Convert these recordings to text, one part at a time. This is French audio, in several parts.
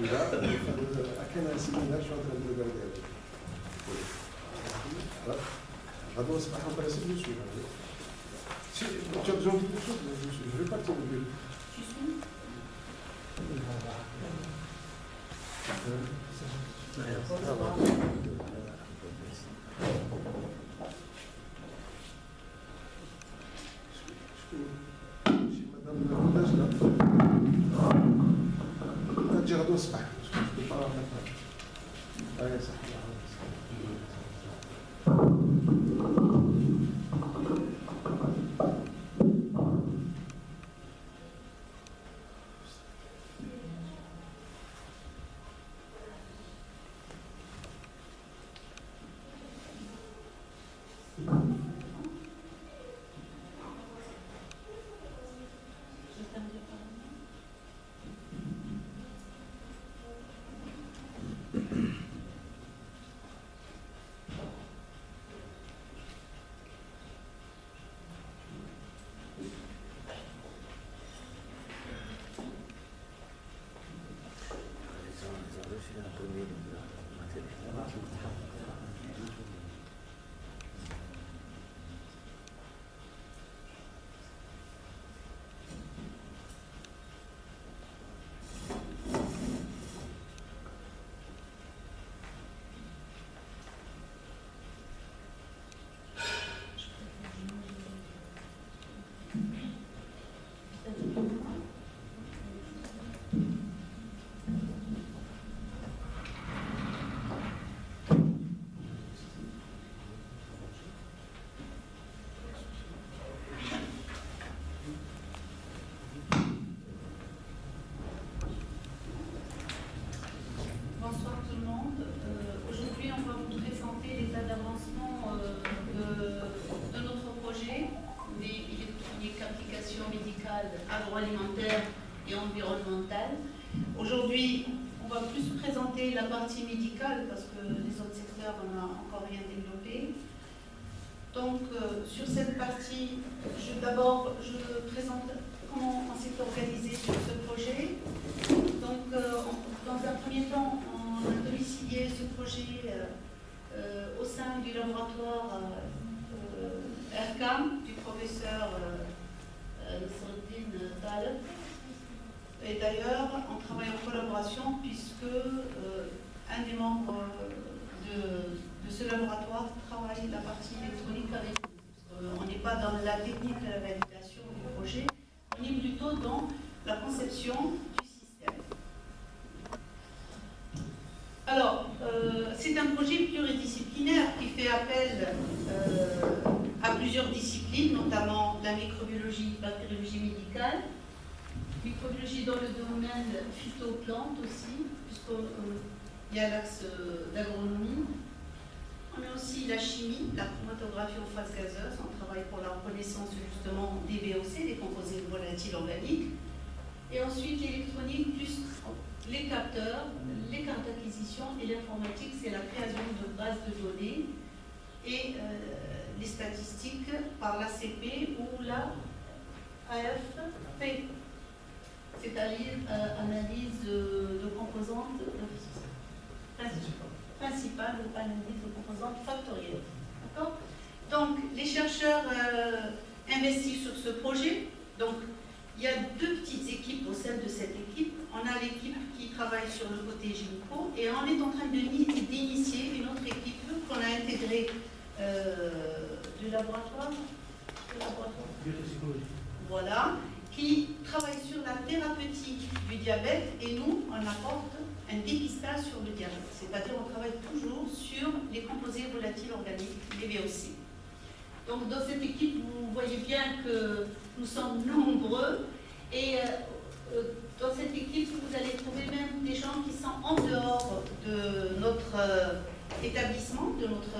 ولا كان سيمينار شو هذا البروغرام ديالو غادي نصبحوا براسي بلوس Si, tu as besoin de quelque chose, je ne vais pas te le dire. Madame la village là. Tu as dit je ne peux pas maintenant. Allez, ça. Bonsoir tout le monde. Aujourd'hui, on va vous présenter l'état d'avancement de notre projet d'électronique application médicale, agroalimentaire et environnementale. Aujourd'hui, on va plus présenter la partie médicale parce que les autres secteurs, on n'a encore rien développé. Donc, sur cette partie, d'abord, je présente comment on s'est organisé sur ce projet. Donc, dans un premier temps, on a domicilié ce projet au sein du laboratoire ERCAM du professeur Nasreddine Taleb. Et d'ailleurs, on travaille en collaboration puisque un des membres de ce laboratoire travaille la partie électronique avec nous. On n'est pas dans la technique de la validation du projet, on est plutôt dans la conception du système. Alors, c'est un projet pluridisciplinaire qui fait appel à plusieurs disciplines, notamment la microbiologie, bactériologie médicale, microbiologie dans le domaine phytoplante aussi, puisqu'il y a l'axe d'agronomie. On a aussi la chimie, la chromatographie en phase gazeuse, on travaille pour la reconnaissance justement des VOC, des composés volatiles organiques. Et ensuite l'électronique plus les capteurs, les cartes d'acquisition et l'informatique, c'est la création de bases de données et les statistiques par l'ACP ou la AFP, c'est-à-dire analyse de composantes principales ou analyse de composantes factorielles. D'accord ? Donc, les chercheurs investissent sur ce projet. Donc, il y a deux petites équipes au sein de cette équipe. On a l'équipe qui travaille sur le côté gynéco et on est en train d'initier une autre équipe qu'on a intégrée du laboratoire. Voilà, qui travaille sur la thérapeutique du diabète et nous, on apporte un dépistage sur le diabète. C'est-à-dire on travaille toujours sur les composés volatiles organiques, les VOC. Donc dans cette équipe, vous voyez bien que nous sommes nombreux et dans cette équipe, vous allez trouver même des gens qui sont en dehors de notre établissement, de notre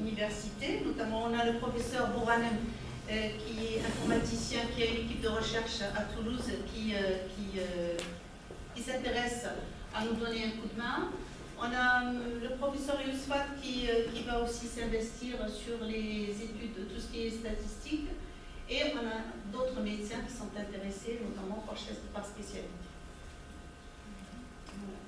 université. Notamment, on a le professeur Bouranem, qui est informaticien, qui a une équipe de recherche à Toulouse, qui s'intéresse à nous donner un coup de main. On a le professeur Yousfat qui va aussi s'investir sur les études de tout ce qui est statistique. Et on a d'autres médecins qui sont intéressés, notamment par spécialité. Voilà.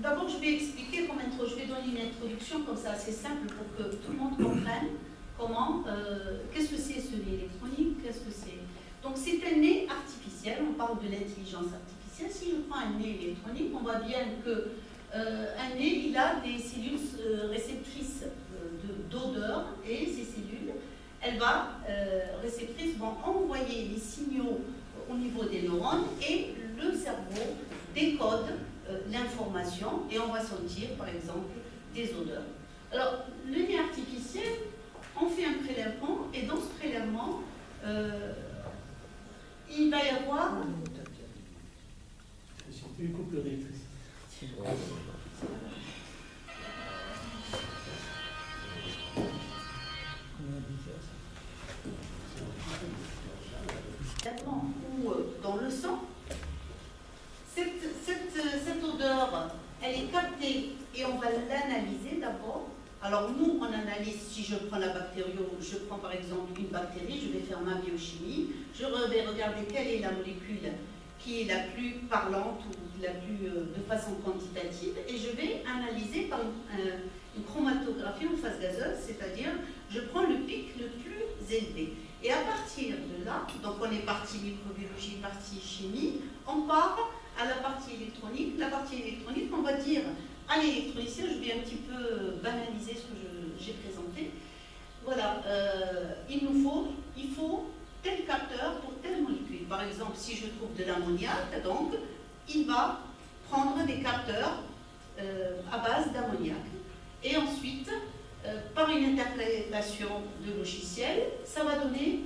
d'abord, je vais expliquer comme intro, je vais donner une introduction comme ça, assez simple pour que tout le monde comprenne comment, qu'est-ce que c'est ce nez électronique, qu'est-ce que c'est. Donc c'est un nez artificiel, on parle de l'intelligence artificielle. Si je prends un nez électronique, on voit bien que un nez, il a des cellules réceptrices d'odeur, et ces cellules, réceptrices vont envoyer les signaux au niveau des neurones, et le cerveau décode l'information, et on va sentir par exemple des odeurs. Alors le nez artificiel, on fait un prélèvement, et dans ce prélèvement, il va y avoir une coupure d'électricité. ou dans le sang, cette odeur, elle est captée et on va l'analyser d'abord. Alors nous, on analyse, si je prends la bactério, je prends par exemple une bactérie, je vais faire ma biochimie, je vais regarder quelle est la molécule qui est la plus parlante ou la plus de façon quantitative, et je vais analyser par une chromatographie en phase gazeuse, c'est-à-dire je prends le pic le plus élevé. Et à partir de là, donc on est partie microbiologie, partie chimie, on part à la partie électronique. La partie électronique, on va dire à l'électronicien, je vais un petit peu banaliser ce que j'ai présenté. Voilà, il faut tel capteur pour telle molécule. Par exemple, si je trouve de l'ammoniac, donc il va prendre des capteurs à base d'ammoniac. Et ensuite, par une interprétation de logiciel, ça va donner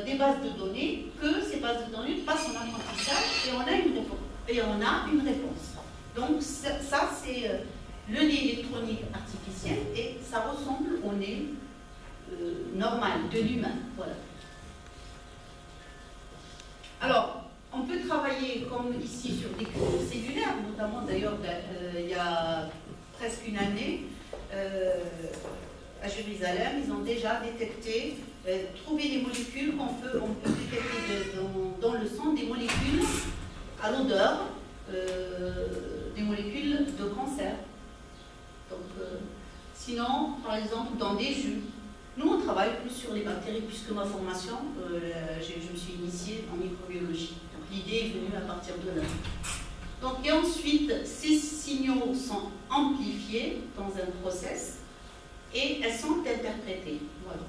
des bases de données, que ces bases de données passent en apprentissage, et on a une réponse. Donc ça c'est le nez électronique artificiel, et ça ressemble au nez normal de l'humain. Voilà. Alors, on peut travailler comme ici sur des cultures cellulaires, notamment d'ailleurs il y a presque une année, à Jérusalem, ils ont déjà détecté, trouvé des molécules qu'on peut détecter dans le sang, des molécules à l'odeur, des molécules de cancer. Donc, sinon, par exemple, dans des jus. Nous, on travaille plus sur les bactéries, puisque ma formation, je me suis initiée en microbiologie. Donc, l'idée est venue à partir de là. Donc, et ensuite, ces signaux sont amplifiés dans un process et elles sont interprétées. Voilà.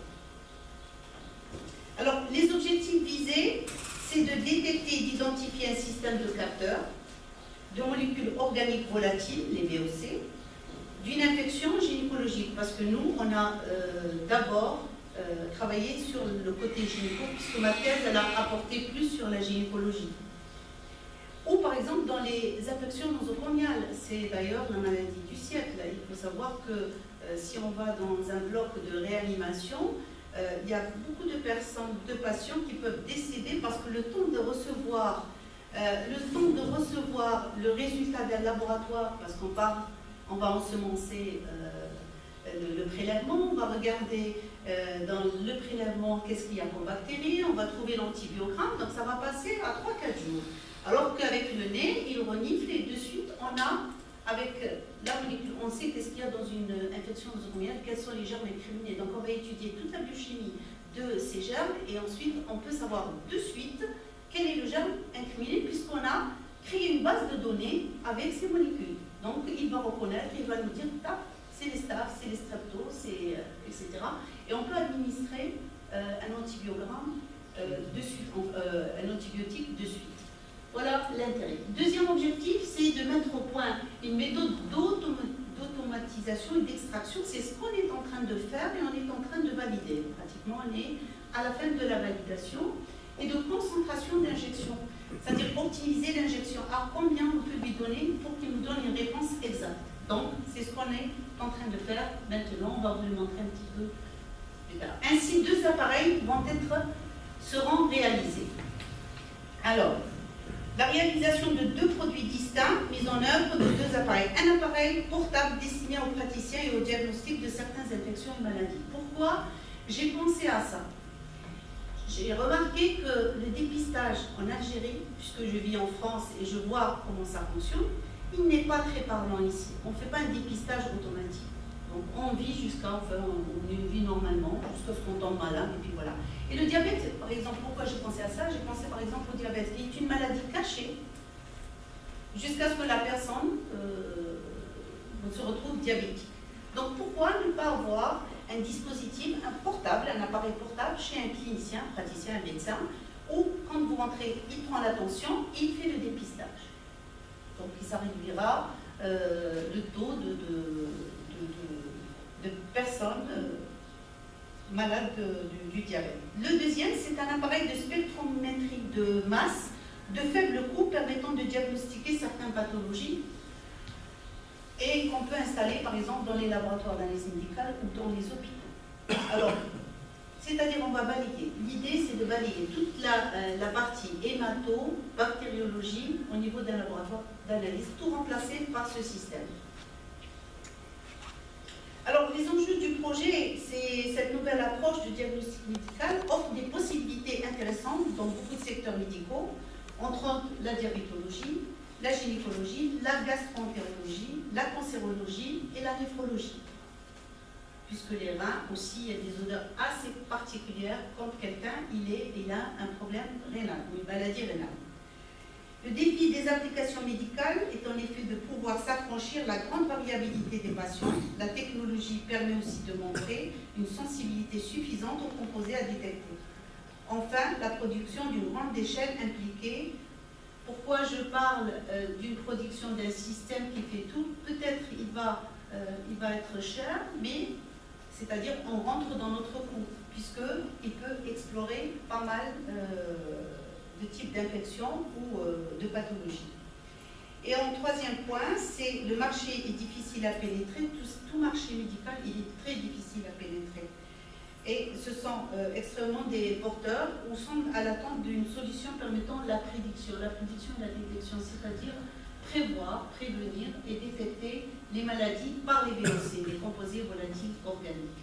Alors, les objectifs visés, c'est de détecter et d'identifier un système de capteurs, de molécules organiques volatiles, les VOC, d'une infection gynécologique, parce que nous, on a d'abord travaillé sur le côté gynéco, puisque ma thèse, elle a apporté plus sur la gynécologie. Ou par exemple dans les affections nosocomiales, c'est d'ailleurs la maladie du siècle. Il faut savoir que si on va dans un bloc de réanimation, il y a beaucoup de personnes, de patients qui peuvent décéder parce que le temps de recevoir le résultat d'un laboratoire, parce qu'on va ensemencer le prélèvement, on va regarder dans le prélèvement qu'est-ce qu'il y a comme bactéries, on va trouver l'antibiogramme, donc ça va passer à 3-4 jours. Alors qu'avec le nez, il renifle et de suite, on a, avec la molécule, on sait qu'est-ce qu'il y a dans une infection nosocomiale, quels sont les germes incriminés. Donc on va étudier toute la biochimie de ces germes, et ensuite on peut savoir de suite quel est le germe incriminé, puisqu'on a créé une base de données avec ces molécules. Donc il va reconnaître, il va nous dire, c'est les staph, c'est les streptos, etc. Et on peut administrer un antibiogramme de suite, un antibiotique de suite. Voilà l'intérêt. Deuxième objectif, c'est de mettre au point une méthode d'automatisation et d'extraction. C'est ce qu'on est en train de faire et on est en train de valider. Pratiquement, on est à la fin de la validation, et de concentration d'injection. C'est-à-dire optimiser l'injection. À combien on peut lui donner pour qu'il nous donne une réponse exacte. Donc, c'est ce qu'on est en train de faire maintenant. On va vous le montrer un petit peu plus tard. Ainsi, 2 appareils seront réalisés. Alors, la réalisation de 2 produits distincts mis en œuvre de 2 appareils. Un appareil portable destiné aux praticiens et au diagnostic de certaines infections et maladies. Pourquoi j'ai pensé à ça? J'ai remarqué que le dépistage en Algérie, puisque je vis en France et je vois comment ça fonctionne, il n'est pas très parlant ici. On ne fait pas un dépistage automatique. Donc on vit jusqu'à, enfin, on vit normalement, jusqu'à ce qu'on tombe malade, et puis voilà. Et le diabète, par exemple, pourquoi j'ai pensé à ça? J'ai pensé par exemple au diabète, qui est une maladie cachée, jusqu'à ce que la personne se retrouve diabétique. Donc pourquoi ne pas avoir un dispositif, un portable, un appareil portable chez un clinicien, un praticien, un médecin, où quand vous rentrez, il prend la tension, il fait le dépistage. Donc ça réduira le taux de personnes malades du diabète. Le deuxième, c'est un appareil de spectrométrie de masse de faible coût permettant de diagnostiquer certaines pathologies et qu'on peut installer par exemple dans les laboratoires d'analyse médicale ou dans les hôpitaux. Alors, c'est-à-dire on va balayer. L'idée c'est de balayer toute la partie hémato, bactériologie au niveau d'un laboratoire d'analyse, tout remplacé par ce système. Alors, les enjeux du projet, c'est cette nouvelle approche du diagnostic médical offre des possibilités intéressantes dans beaucoup de secteurs médicaux, entre autres la diabétologie, la gynécologie, la gastroentérologie, la cancérologie et la néphrologie. Puisque les reins aussi, il y a des odeurs assez particulières quand quelqu'un il a un problème rénal, une maladie rénale. Le défi des applications médicales est en effet de pouvoir s'affranchir la grande variabilité des patients. La technologie permet aussi de montrer une sensibilité suffisante aux composés à détecter. Enfin, la production d'une grande échelle impliquée. Pourquoi je parle d'une production d'un système qui fait tout? Peut-être il va être cher, mais c'est-à-dire on rentre dans notre coût, puisqu'il peut explorer pas mal de types d'infections ou de pathologies. Et en troisième point, c'est le marché est difficile à pénétrer. Tout marché médical, il est très difficile à pénétrer. Et ce sont extrêmement des porteurs ou sont à l'attente d'une solution permettant la prédiction et la détection, c'est-à-dire prévoir, prévenir et détecter les maladies par les VOC, les composés volatiles organiques.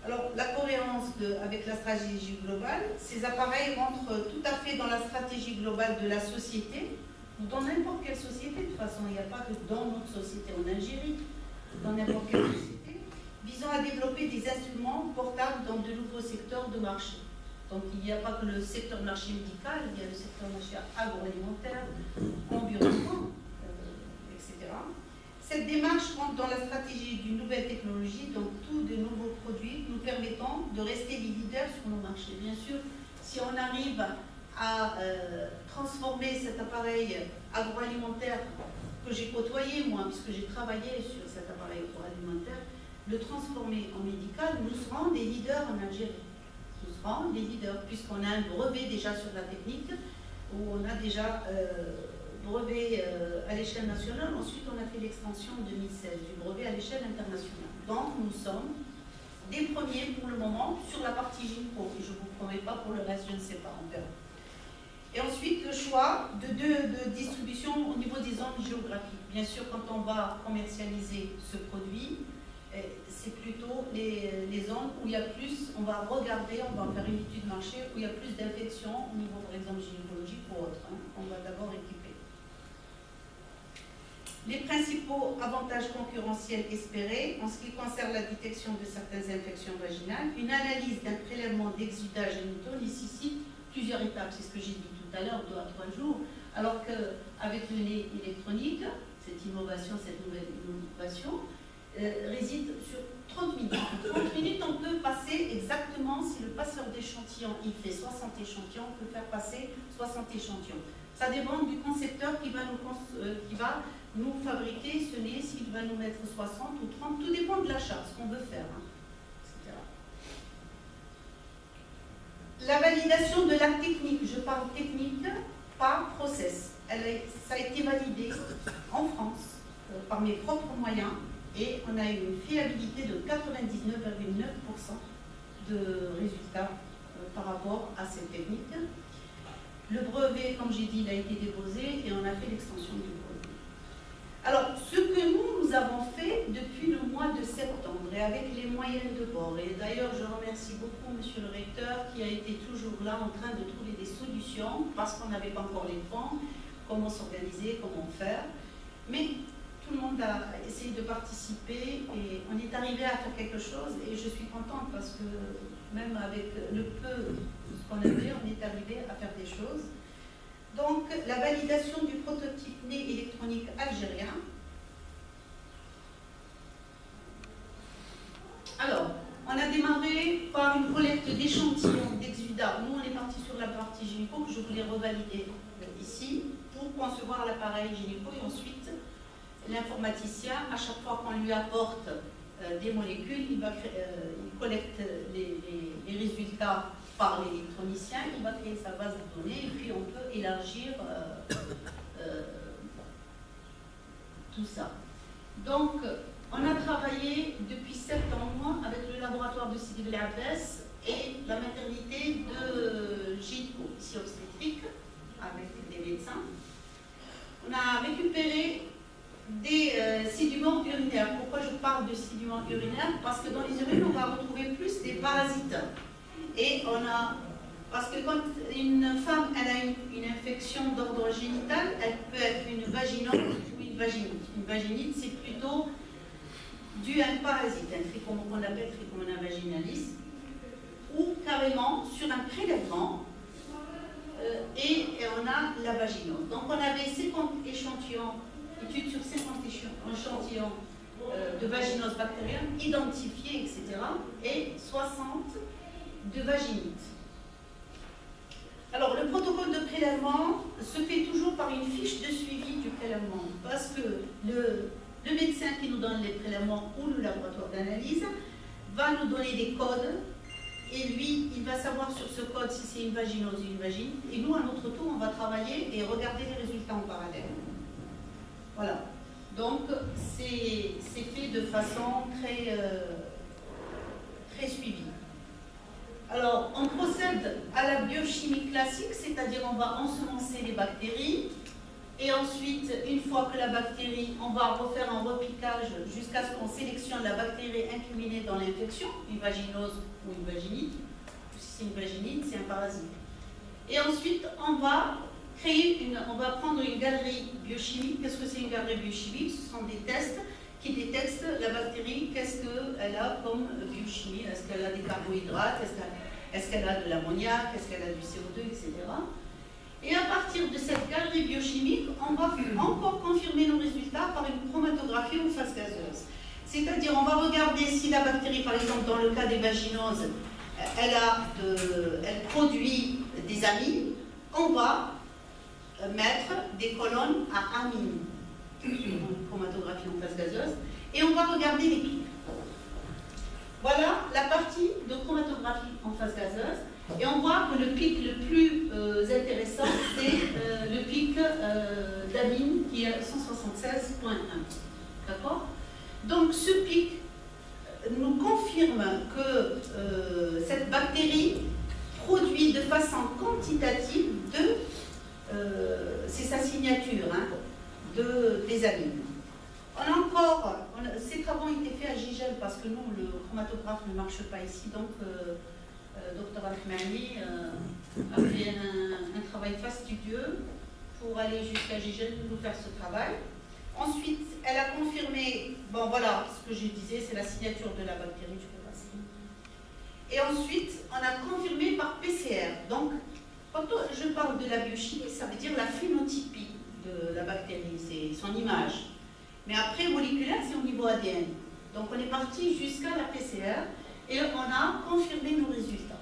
Alors, la cohérence avec la stratégie globale, ces appareils rentrent tout à fait dans la stratégie globale de la société, ou dans n'importe quelle société. De toute façon, il n'y a pas que dans notre société en Algérie, dans n'importe quelle société, visant à développer des instruments portables dans de nouveaux secteurs de marché. Donc, il n'y a pas que le secteur marché médical, il y a le secteur marché agroalimentaire, environnement, etc. Cette démarche rentre dans la stratégie d'une nouvelle technologie, donc tous de nouveaux produits nous permettant de rester les leaders sur nos marchés. Bien sûr, si on arrive à transformer cet appareil agroalimentaire que j'ai côtoyé, moi, puisque j'ai travaillé sur cet appareil agroalimentaire, le transformer en médical, nous serons des leaders en Algérie. Nous serons des leaders, puisqu'on a un brevet déjà sur la technique, où on a déjà brevet à l'échelle nationale. Ensuite, on a fait l'extension en 2016 du brevet à l'échelle internationale. Donc, nous sommes des premiers pour le moment sur la partie gynéco. Et je ne vous promets pas pour le reste, je ne sais pas, on verra. Et ensuite, le choix de distribution au niveau des zones géographiques. Bien sûr, quand on va commercialiser ce produit, c'est plutôt les zones où il y a plus, on va regarder, on va faire une étude de marché, où il y a plus d'infections au niveau, par exemple, gynécologique ou autre, on va d'abord équiper. Les principaux avantages concurrentiels espérés en ce qui concerne la détection de certaines infections vaginales, une analyse d'un prélèvement d'exudage génitaux nécessite plusieurs étapes, c'est ce que j'ai dit tout à l'heure, 2 à 3 jours, alors qu'avec le nez électronique, cette innovation, cette nouvelle innovation, réside sur 30 minutes. En 30 minutes, on peut passer exactement, si le passeur d'échantillons, il fait 60 échantillons, on peut faire passer 60 échantillons. Ça dépend du concepteur qui va nous fabriquer ce nez, s'il va nous mettre 60 ou 30, tout dépend de l'achat, ce qu'on veut faire, etc. La validation de la technique, je parle technique, pas process. Ça a été validé en France par mes propres moyens et on a eu une fiabilité de 99,9% de résultats par rapport à cette technique. Le brevet, comme j'ai dit, il a été déposé et on a fait l'extension du brevet. Alors, ce que nous avons fait depuis le mois de septembre et avec les moyens de bord, et d'ailleurs je remercie beaucoup Monsieur le Recteur qui a été toujours là en train de trouver des solutions parce qu'on n'avait pas encore les fonds, comment s'organiser, comment faire. Mais tout le monde a essayé de participer et on est arrivé à faire quelque chose et je suis contente parce que même avec le peu qu'on avait, on est arrivé à faire des choses. Donc la validation du prototype nez électronique algérien. Alors, on a démarré par une collecte d'échantillons d'exudat. Nous, on est parti sur la partie gynéco que je voulais revalider ici pour concevoir l'appareil gynéco et ensuite l'informaticien, à chaque fois qu'on lui apporte des molécules, il collecte les résultats par l'électronicien, il va créer sa base de données et puis on peut élargir tout ça. Donc, on a travaillé depuis 7 ans avec le laboratoire de Sidi Bel Abbès et la maternité de Gynéco, ici obstétrique, avec des médecins. On a récupéré des sédiments urinaires. Pourquoi je parle de sédiments urinaires? Parce que dans les urines, on va retrouver plus des parasites. Et parce que quand une femme elle a une infection d'ordre génital, elle peut être une vaginose ou une vaginite. Une vaginite, c'est plutôt dû à un parasite, qu'on appelle Trichomonas vaginalis, ou carrément sur un prélèvement, et on a la vaginose. Donc on avait 50 échantillons, études sur 50 échantillons de vaginose bactérienne identifiés, etc., et 60 de vaginites. Alors le protocole de prélèvement se fait toujours par une fiche de suivi du prélèvement, parce que le médecin qui nous donne les prélèvements ou le laboratoire d'analyse va nous donner des codes et lui, il va savoir sur ce code si c'est une vaginose ou une vaginite. Et nous, à notre tour, on va travailler et regarder les résultats en parallèle. Voilà. Donc, c'est fait de façon très suivie. Alors, on procède à la biochimie classique, c'est-à-dire on va ensemencer les bactéries. Et ensuite, une fois que la bactérie, on va refaire un repiquage jusqu'à ce qu'on sélectionne la bactérie incriminée dans l'infection, une vaginose ou une vaginite. Si c'est une vaginite, c'est un parasite. Et ensuite, on va prendre une galerie biochimique. Qu'est-ce que c'est une galerie biochimique? Ce sont des tests qui détectent la bactérie, qu'est-ce qu'elle a comme biochimie. Est-ce qu'elle a des carbohydrates? Est-ce qu'elle a de l'ammoniac? Est-ce qu'elle a du CO2, etc. Et à partir de cette galerie biochimique, on va encore confirmer nos résultats par une chromatographie ou phase gazeuse. C'est-à-dire, on va regarder si la bactérie, par exemple, dans le cas des vaginoses, elle produit des amines. On va mettre des colonnes à amines, une chromatographie en phase gazeuse, et on va regarder les pics. Voilà la partie de chromatographie en phase gazeuse. Et on voit que le pic le plus intéressant, c'est le pic d'amine qui est 176.1. D'accord? Donc ce pic nous confirme que cette bactérie produit de façon quantitative c'est sa signature, des amines. Ces travaux ont été faits à Gigel parce que nous, le chromatographe ne marche pas ici, donc Dr Al-Khmani a fait un travail fastidieux pour aller jusqu'à Gigel pour nous faire ce travail. Ensuite, elle a confirmé, bon voilà, ce que je disais, c'est la signature de la bactérie, je peux passer. Et ensuite, on a confirmé par PCR. Donc, quand je parle de la biochimie, ça veut dire la phénotypie de la bactérie, c'est son image. Mais après, moléculaire, c'est au niveau ADN. Donc, on est parti jusqu'à la PCR et on a confirmé nos résultats.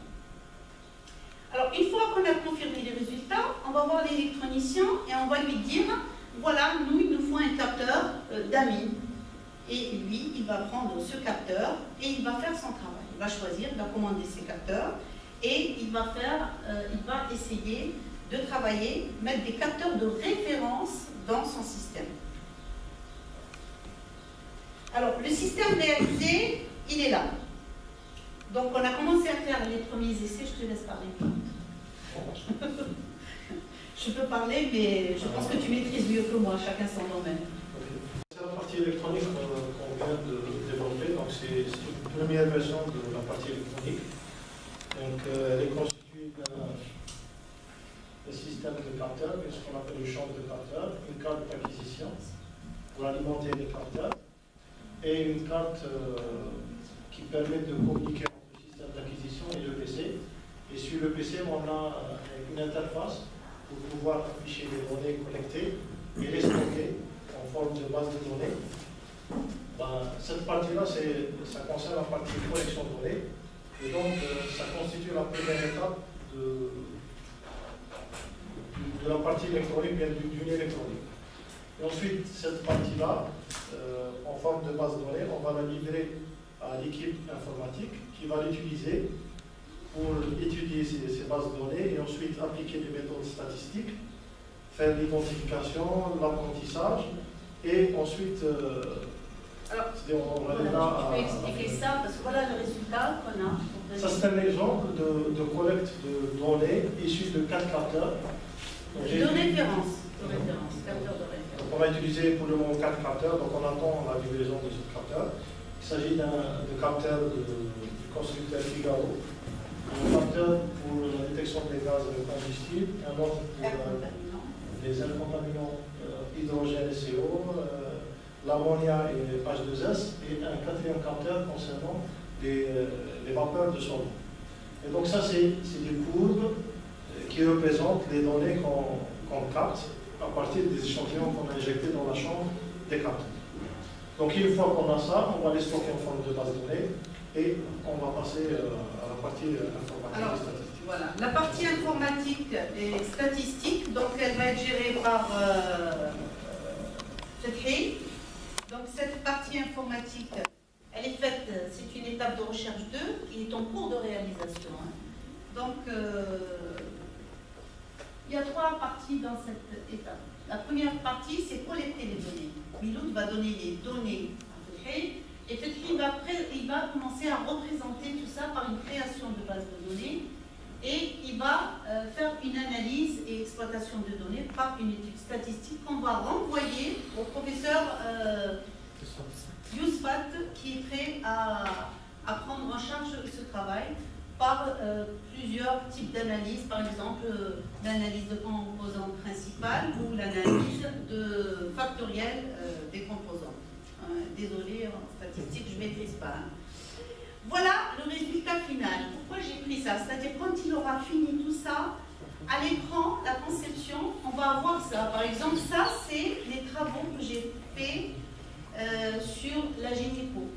Alors, une fois qu'on a confirmé les résultats, on va voir l'électronicien et on va lui dire, voilà, il nous faut un capteur d'amine. Et lui, il va prendre ce capteur et il va faire son travail. Il va choisir, il va commander ses capteurs et il va essayer de travailler, mettre des capteurs de référence dans son système. Alors, le système réalisé, il est là. Donc, on a commencé à faire les premiers essais. Je te laisse parler. Je peux parler, mais je pense que tu maîtrises mieux que moi, chacun son domaine. C'est la partie électronique qu'on vient de développer. Donc, c'est une première version de la partie électronique. Donc, elle est constituée d'un système système de capteurs, ce qu'on appelle une chambre de capteurs, une carte d'acquisition pour alimenter les capteurs et une carte qui permet de communiquer entre le système d'acquisition et le PC. Et sur le PC, on a une interface pour pouvoir afficher les données collectées et les stocker en forme de base de données. Cette partie-là, ça concerne la partie collection de données. Et donc, ça constitue la première étape de la partie électronique, bien du électronique. Et ensuite, cette partie-là, en forme de base de données, on va la livrer à l'équipe informatique qui va l'utiliser pour étudier ces bases de données et ensuite appliquer des méthodes statistiques, faire l'identification, l'apprentissage et ensuite alors, on va voilà, je peux expliquer ça parce que voilà le résultat qu'on a. Ça c'est un exemple de collecte de données issues de 4 capteurs. De référence, capteur de référence. On va utiliser pour le moment 4 capteurs, donc on attend la livraison de ce capteur. Il s'agit d'un capteur du constructeur Figaro, un capteur pour la détection des gaz et le combustible, un autre pour les airs contaminants hydrogène et CO, l'ammonia et H2S, et un quatrième capteur concernant les vapeurs de solvant. Et donc ça, c'est des courbes qui représentent les données qu'on capte à partir des échantillons qu'on a injectés dans la chambre des capteurs. Donc une fois qu'on a ça, on va les stocker en forme de base de données et on va passer à la partie informatique et statistique. Voilà, la partie informatique et statistique, donc elle va être gérée par Fethi. Donc cette partie informatique, elle est faite, c'est une étape de recherche 2 qui est en cours de réalisation. Donc il y a 3 parties dans cette étape. La première partie, c'est collecter les données. Miloud va donner les données à Fethi et Fethi il va commencer à représenter tout ça par une création de base de données et il va faire une analyse et exploitation de données par une étude statistique qu'on va renvoyer au professeur Yousfat qui est prêt à prendre en charge ce travail par plusieurs types d'analyses, par exemple l'analyse de composantes principales ou l'analyse factorielle des composantes. Désolée, en statistique, je ne maîtrise pas. Voilà le résultat final. Pourquoi j'ai pris ça? C'est-à-dire quand il aura fini tout ça, à l'écran, la conception, on va avoir ça. Par exemple, ça, c'est les travaux que j'ai faits sur la gynéco.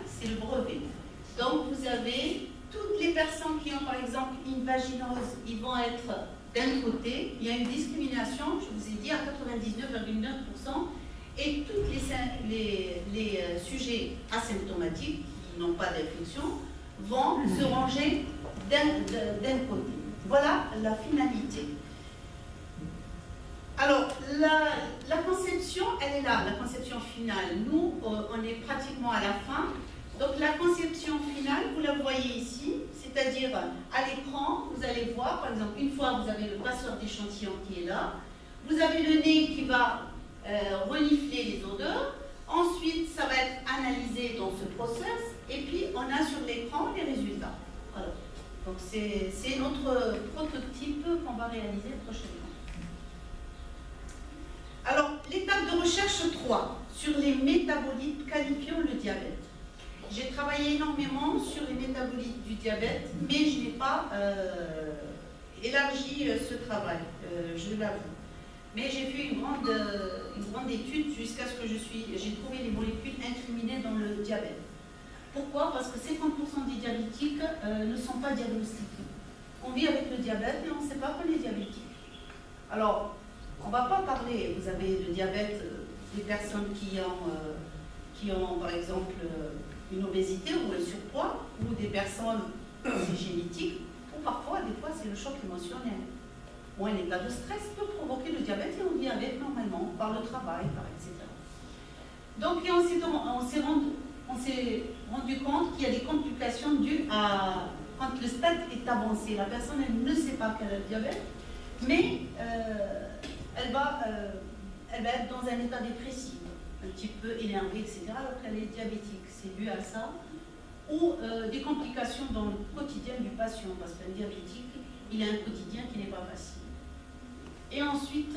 C'est le brevet. Donc, vous avez toutes les personnes qui ont, par exemple, une vaginose, ils vont être d'un côté. Il y a une discrimination, je vous ai dit, à 99,9%. Et tous les sujets asymptomatiques qui n'ont pas d'infection vont se ranger d'un côté. Voilà la finalité. Alors, la conception, elle est là, la conception finale. Nous, on est pratiquement à la fin. Donc, la conception finale, vous la voyez ici, c'est-à-dire à l'écran, vous allez voir, par exemple, une fois vous avez le passeur d'échantillon qui est là, vous avez le nez qui va renifler les odeurs. Ensuite, ça va être analysé dans ce process. Et puis, on a sur l'écran les résultats. Voilà. Donc, c'est notre prototype qu'on va réaliser prochainement. Alors, l'étape de recherche 3, sur les métabolites qualifiant le diabète. J'ai travaillé énormément sur les métabolites du diabète, mais je n'ai pas élargi ce travail, je l'avoue. Mais j'ai fait une grande étude jusqu'à ce que j'ai trouvé les molécules incriminées dans le diabète. Pourquoi? Parce que 50% des diabétiques ne sont pas diagnostiqués. On vit avec le diabète, mais on ne sait pas qu'on est diabétique. Alors, on ne va pas parler, vous avez le diabète des personnes qui ont par exemple, une obésité ou un surpoids, ou des personnes génétiques, ou parfois, des fois, c'est le choc émotionnel. Ou un état de stress peut provoquer le diabète et on vit avec normalement, par le travail, etc. Donc, on s'est rendu compte qu'il y a des complications dues à quand le stade est avancé. La personne, elle ne sait pas qu'elle a le diabète, mais elle va être dans un état dépressif, un petit peu énervée, etc., alors qu'elle est diabétique. C'est dû à ça. Ou des complications dans le quotidien du patient, parce qu'un diabétique, il a un quotidien qui n'est pas facile. Et ensuite,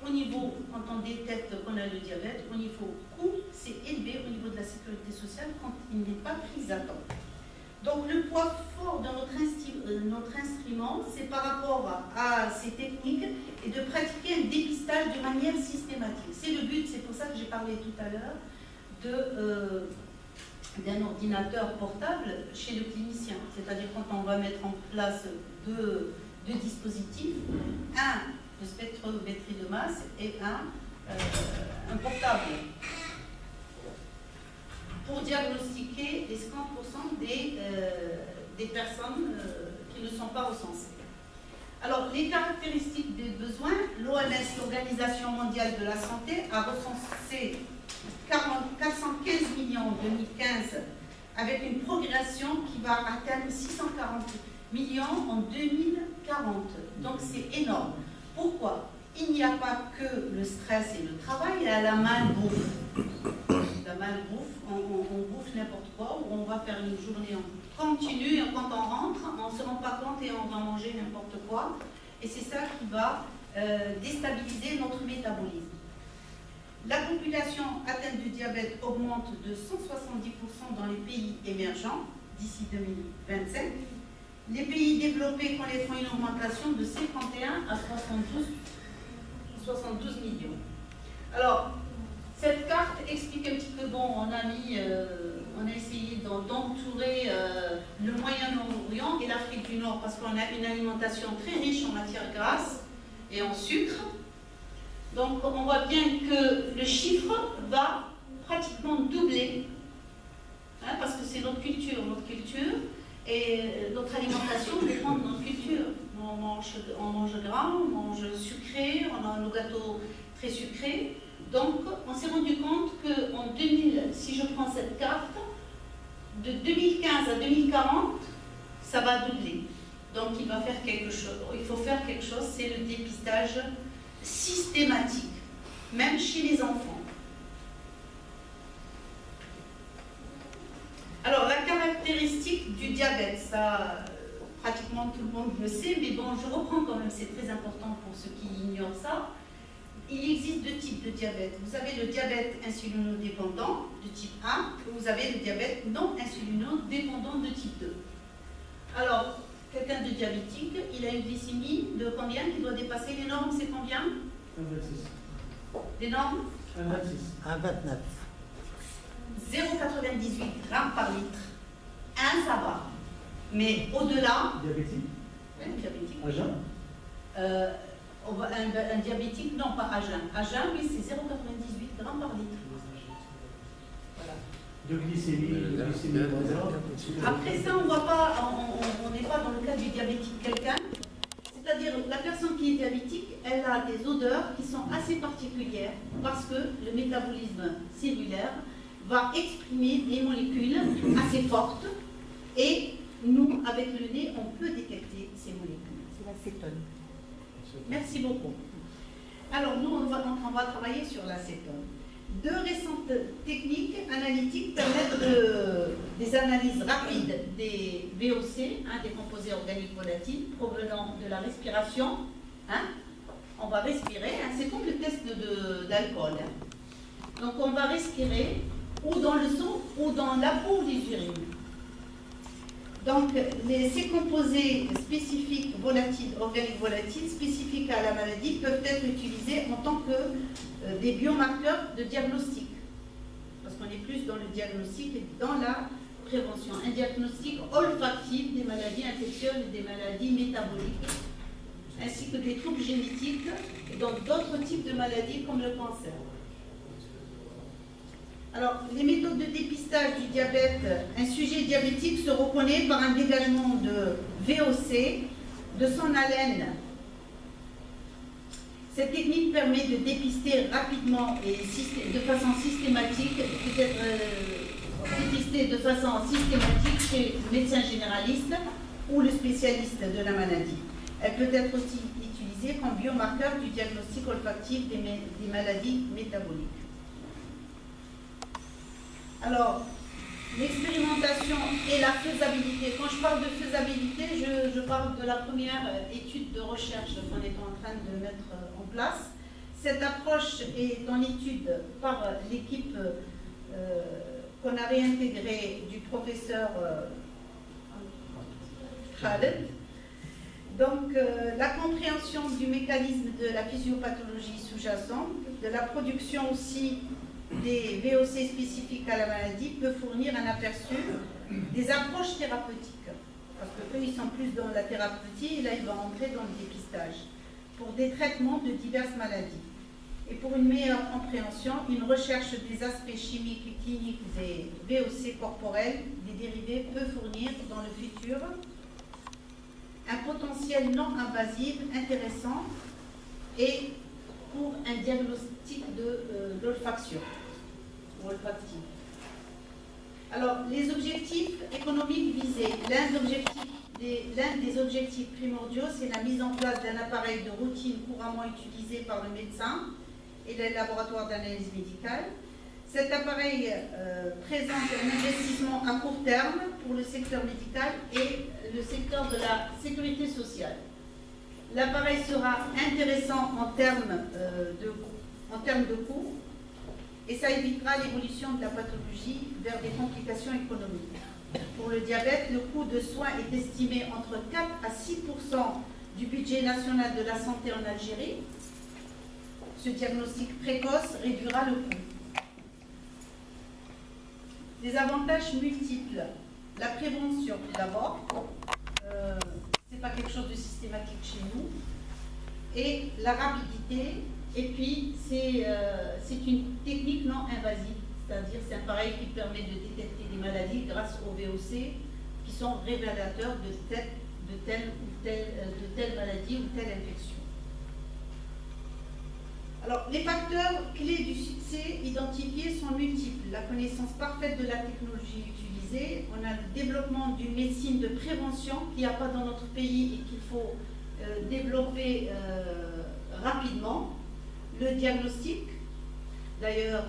au niveau, quand on détecte qu'on a le diabète, au niveau coût, c'est élevé au niveau de la sécurité sociale quand il n'est pas pris à temps. Donc le poids fort de notre instrument, c'est par rapport à ces techniques et de pratiquer un dépistage de manière systématique. C'est le but, c'est pour ça que j'ai parlé tout à l'heure d'un ordinateur portable chez le clinicien. C'est-à-dire quand on va mettre en place deux dispositifs, un de spectrométrie de masse et un portable, pour diagnostiquer les 50% des personnes qui ne sont pas recensées. Alors, les caractéristiques des besoins, l'OMS, l'Organisation mondiale de la santé, a recensé 415 millions en 2015, avec une progression qui va atteindre 640 millions en 2040. Donc, c'est énorme. Pourquoi? Il n'y a pas que le stress et le travail, il y a la malbouffe. La malbouffe, on bouffe n'importe quoi, ou on va faire une journée en continu, et quand on rentre, on ne se rend pas compte et on va manger n'importe quoi. Et c'est ça qui va déstabiliser notre métabolisme. La population atteinte de diabète augmente de 170% dans les pays émergents d'ici 2025. Les pays développés connaîtront une augmentation de 51 à 72 millions. Alors, cette carte explique un petit peu, bon, on a essayé d'entourer le Moyen-Orient et l'Afrique du Nord parce qu'on a une alimentation très riche en matières grasses et en sucre. Donc, on voit bien que le chiffre va pratiquement doubler, hein, parce que c'est notre culture, et notre alimentation dépend de notre culture. On mange gras, on mange sucré, on a nos gâteaux très sucrés. Donc, on s'est rendu compte qu'en 2000, si je prends cette carte, de 2015 à 2040, ça va doubler. Donc, il faut faire quelque chose, c'est le dépistage systématique, même chez les enfants. Alors, la caractéristique du diabète, ça, pratiquement tout le monde le sait, mais bon, je reprends quand même, c'est très important pour ceux qui ignorent ça. Il existe deux types de diabète. Vous avez le diabète insulinodépendant de type 1, et vous avez le diabète non insulinodépendant de type 2. Alors, quelqu'un de diabétique, il a une glycémie de combien qui doit dépasser les normes, c'est combien? 1,26. Les normes? 1,26. 1,29. 0,98 grammes par litre. 1, ça va. Mais au-delà... Diabétique? Oui, diabétique. À jeun? Un diabétique, non, pas à jeun. À jeun, oui, c'est 0,98 grammes par litre. Voilà. De glycémie, Après ça, on voit pas, on n'est pas dans le cas du diabétique quelqu'un. C'est-à-dire, la personne qui est diabétique, elle a des odeurs qui sont assez particulières parce que le métabolisme cellulaire va exprimer des molécules assez fortes et nous, avec le nez, on peut détecter ces molécules. C'est l'acétone. Merci beaucoup. Alors, nous, on va travailler sur l'acétone. Deux récentes techniques analytiques permettent des analyses rapides des VOC, des composés organiques volatiles, provenant de la respiration. On va respirer, c'est comme le test d'alcool. Donc, on va respirer ou dans le sang ou dans la peau ou les urines. Donc, ces composés spécifiques volatiles, organiques volatiles, spécifiques à la maladie, peuvent être utilisés en tant que des biomarqueurs de diagnostic. Parce qu'on est plus dans le diagnostic et dans la prévention. Un diagnostic olfactif des maladies infectieuses et des maladies métaboliques, ainsi que des troubles génétiques et dans d'autres types de maladies comme le cancer. Alors, les méthodes de dépistage du diabète, un sujet diabétique se reconnaît par un dégagement de VOC, de son haleine. Cette technique permet de dépister rapidement et de façon systématique, peut-être dépister de façon systématique chez le médecin généraliste ou le spécialiste de la maladie. Elle peut être aussi utilisée comme biomarqueur du diagnostic olfactif des maladies métaboliques. Alors, l'expérimentation compréhension et la faisabilité. Quand je parle de faisabilité, je parle de la première étude de recherche qu'on est en train de mettre en place. Cette approche est en étude par l'équipe qu'on a réintégrée du professeur Khaled. Donc, la compréhension du mécanisme de la physiopathologie sous-jacente, de la production aussi des VOC spécifiques à la maladie peut fournir un aperçu des approches thérapeutiques. Parce qu'eux, ils sont plus dans la thérapeutique, et là, ils vont entrer dans le dépistage pour des traitements de diverses maladies. Et pour une meilleure compréhension, une recherche des aspects chimiques et cliniques des VOC corporels, des dérivés, peut fournir dans le futur un potentiel non invasif intéressant et pour un diagnostic d'olfaction ou olfactif. Alors, les objectifs économiques visés, l'un des objectifs primordiaux, c'est la mise en place d'un appareil de routine couramment utilisé par le médecin et les laboratoires d'analyse médicale. Cet appareil présente un investissement à court terme pour le secteur médical et le secteur de la sécurité sociale. L'appareil sera intéressant en termes de coût et ça évitera l'évolution de la pathologie vers des complications économiques. Pour le diabète, le coût de soins est estimé entre 4 à 6% du budget national de la santé en Algérie. Ce diagnostic précoce réduira le coût. Des avantages multiples. La prévention, d'abord, ce n'est pas quelque chose de systématique chez nous. Et la rapidité, et puis c'est une technique non invasive, c'est-à-dire c'est un appareil qui permet de détecter des maladies grâce aux VOC qui sont révélateurs de telle maladie ou telle infection. Alors, les facteurs clés du succès identifiés sont multiples. La connaissance parfaite de la technologie utilisée, on a le développement d'une médecine de prévention qu'il n'y a pas dans notre pays et qu'il faut développer rapidement. Le diagnostic, d'ailleurs,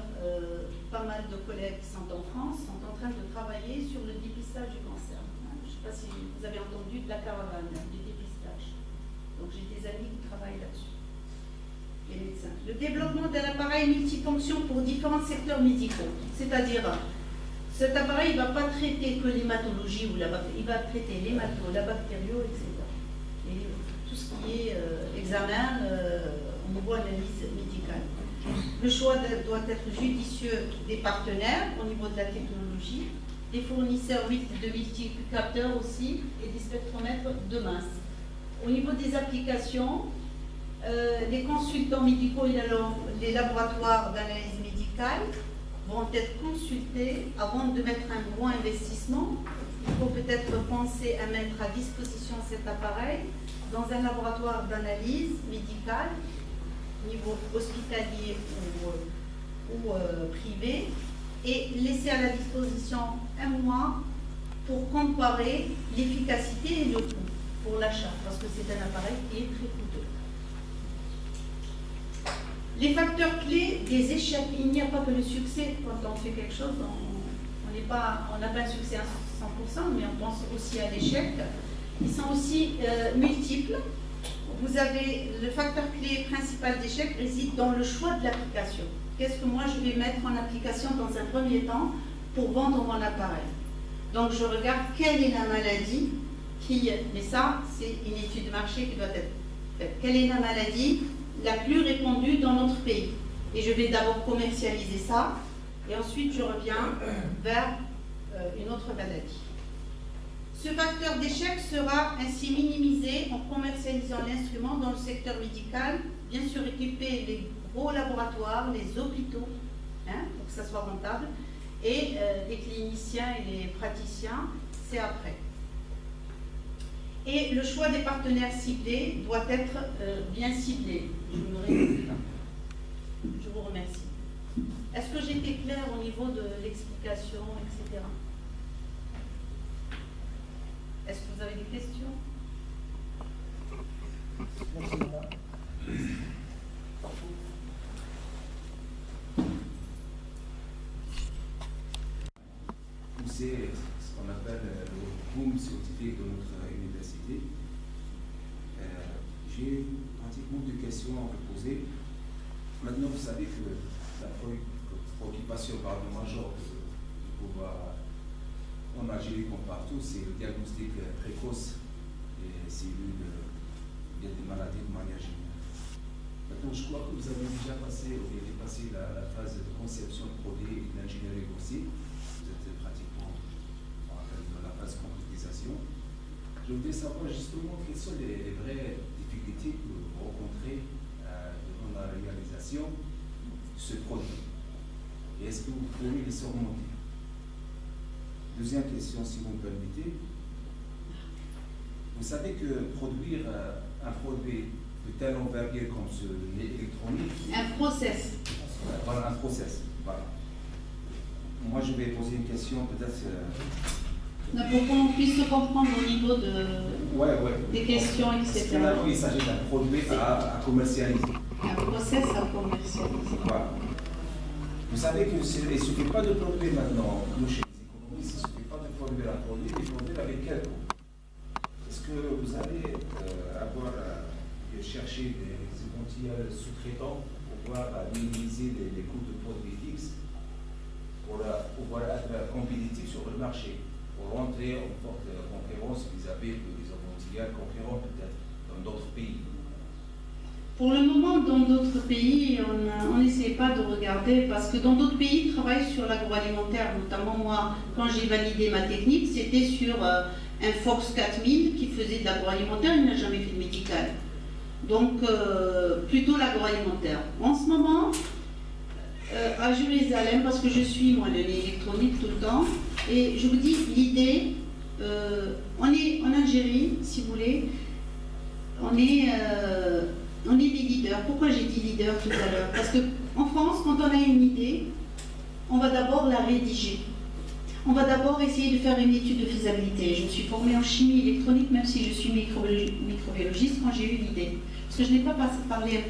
pas mal de collègues qui sont en France sont en train de travailler sur le dépistage du cancer. Je ne sais pas si vous avez entendu de la caravane, du dépistage. Donc, j'ai des amis qui travaillent là-dessus. Les médecins. Le développement d'un appareil multifonction pour différents secteurs médicaux, c'est-à-dire cet appareil ne va pas traiter que l'hématologie ou il va traiter l'hémato, la bactério, etc. Et tout ce qui est examen au niveau analyse médicale. Le choix doit être judicieux des partenaires au niveau de la technologie, des fournisseurs de multiplicateurs aussi et des spectromètres de masse. Au niveau des applications, les consultants médicaux et les laboratoires d'analyse médicale vont être consultés avant de mettre un gros investissement. Il faut peut-être penser à mettre à disposition cet appareil dans un laboratoire d'analyse médicale, au niveau hospitalier ou privé, et laisser à la disposition un mois pour comparer l'efficacité et le coût pour l'achat, parce que c'est un appareil qui est très coûteux. Les facteurs clés des échecs, il n'y a pas que le succès. Quand on fait quelque chose, on n'a pas un succès à 100%, mais on pense aussi à l'échec. Ils sont aussi multiples. Vous avez le facteur clé principal d'échec réside dans le choix de l'application. Qu'est-ce que moi je vais mettre en application dans un premier temps pour vendre mon appareil? Donc je regarde quelle est la maladie mais ça c'est une étude de marché qui doit être faite. Quelle est la maladie la plus répandue dans notre pays? Et je vais d'abord commercialiser ça et ensuite je reviens vers une autre maladie. Ce facteur d'échec sera ainsi minimisé en commercialisant l'instrument dans le secteur médical, bien sûr équiper les gros laboratoires, les hôpitaux, pour que ça soit rentable, et les cliniciens et les praticiens, c'est après. Et le choix des partenaires ciblés doit être bien ciblé. Je me répète. Je vous remercie. Est-ce que j'étais claire au niveau de l'explication, etc. Est-ce que vous avez des questions? Merci, madame. C'est qu'on appelle le boom scientifique de notre université. J'ai pratiquement 2 questions à vous poser. Maintenant, vous savez que la préoccupation majeure du pouvoir en Algérie comme partout, c'est le diagnostic précoce des cellules, des maladies de manière générale. Maintenant, je crois que vous avez déjà passé ou bien dépassé la phase de conception de produits et de l'ingénierie aussi. Vous êtes pratiquement dans la phase de concrétisation. Je voudrais savoir justement quelles sont les vraies difficultés que vous rencontrez dans la réalisation de ce produit. Et est-ce que vous pouvez les surmonter? Deuxième question, si vous me permettez. Vous savez que produire un produit de telle envergure comme ce électronique. Un process. Voilà, un process. Voilà. Moi, je vais poser une question peut-être. Pour qu'on puisse se comprendre au niveau des questions, etc. Là, il s'agit d'un produit à commercialiser. Un process à commercialiser. Voilà. Vous savez qu'il ne suffit pas de produire maintenant, nous chez les économistes, il ne suffit pas de produire un produit, mais de produire avec quel coût? Est-ce que vous allez chercher des éventuels sous-traitants pour pouvoir minimiser les coûts de produits fixes pour pouvoir être compétitif sur le marché, pour rentrer en forte concurrence vis-à-vis des éventuels concurrents peut-être dans d'autres pays? Pour le moment, dans d'autres pays, on n'essaie pas de regarder parce que dans d'autres pays, ils travaillent sur l'agroalimentaire. Notamment moi, quand j'ai validé ma technique, c'était sur un Fox 4000 qui faisait de l'agroalimentaire, il n'a jamais fait de médical. Donc, plutôt l'agroalimentaire. En ce moment, à Jérusalem, parce que je suis, moi, l'électronique tout le temps, et je vous dis, l'idée, on est en Algérie, si vous voulez, on est des leaders. Pourquoi j'ai dit leader tout à l'heure? Parce qu'en France, quand on a une idée, on va d'abord la rédiger. On va d'abord essayer de faire une étude de faisabilité. Je me suis formée en chimie électronique, même si je suis microbiologiste, quand j'ai eu l'idée. Parce que je n'ai pas parlé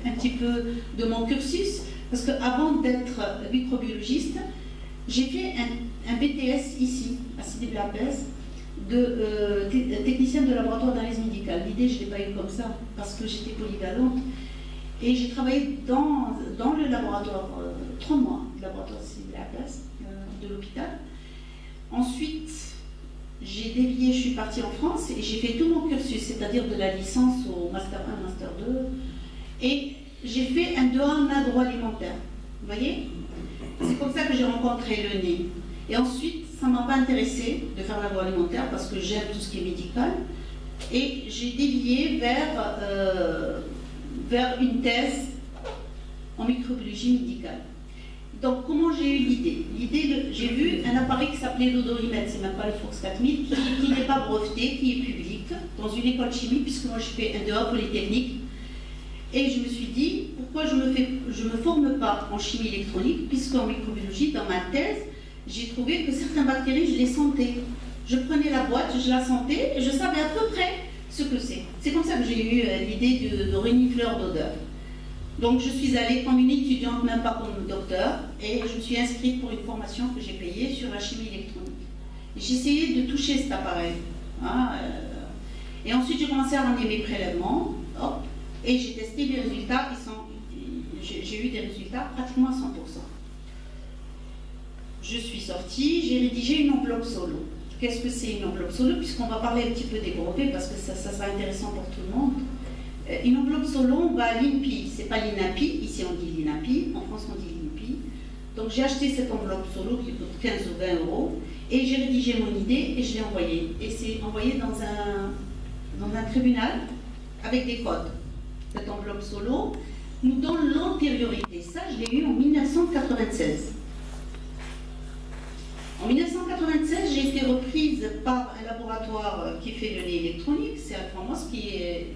un petit peu de mon cursus, parce qu'avant d'être microbiologiste, j'ai fait un BTS ici, à Sidi Bel Abbès, de technicienne de laboratoire d'analyse médicale. L'idée, je ne l'ai pas eu comme ça, parce que j'étais polyvalente. Et j'ai travaillé dans le laboratoire, 3 mois, le laboratoire de Sidi Bel Abbès, de l'hôpital. Ensuite, j'ai dévié, je suis partie en France et j'ai fait tout mon cursus, c'est-à-dire de la licence au Master 1, Master 2. Et j'ai fait un 2 en agroalimentaire. Vous voyez? C'est comme ça que j'ai rencontré le nez. Et ensuite, ça ne m'a pas intéressé de faire l'agroalimentaire parce que j'aime tout ce qui est médical. Et j'ai dévié vers une thèse en microbiologie médicale. Donc, comment j'ai eu l'idée? J'ai vu un appareil qui s'appelait l'odorimètre, c'est même pas le Fox 4000, qui n'est pas breveté, qui est public, dans une école de chimie, puisque moi je fais un 2A polytechnique. Et je me suis dit, pourquoi je me forme pas en chimie électronique, puisqu'en microbiologie, dans ma thèse, j'ai trouvé que certaines bactéries, je les sentais. Je prenais la boîte, je la sentais, et je savais à peu près ce que c'est. C'est comme ça que j'ai eu l'idée de renifleur d'odeur. Donc je suis allée comme une étudiante, même pas comme docteur, et je me suis inscrite pour une formation que j'ai payée sur la chimie électronique. J'ai essayé de toucher cet appareil. Et ensuite j'ai commencé à ramener mes prélèvements, hop, et j'ai testé les résultats, j'ai eu des résultats pratiquement à 100%. Je suis sortie, j'ai rédigé une enveloppe solo. Qu'est-ce que c'est une enveloppe solo? Puisqu'on va parler un petit peu des brevets, parce que ça sera intéressant pour tout le monde. Une enveloppe solo, on va à l'INPI, c'est pas l'INAPI, ici on dit l'INAPI, en France on dit l'INPI. Donc j'ai acheté cette enveloppe solo qui coûte 15 ou 20 euros, et j'ai rédigé mon idée et je l'ai envoyée. Et c'est envoyé dans un tribunal avec des codes. Cette enveloppe solo nous donne l'antériorité. Ça, je l'ai eu en 1996. En 1996, j'ai été reprise par un laboratoire qui fait le nez électronique, c'est Alphamos, qui est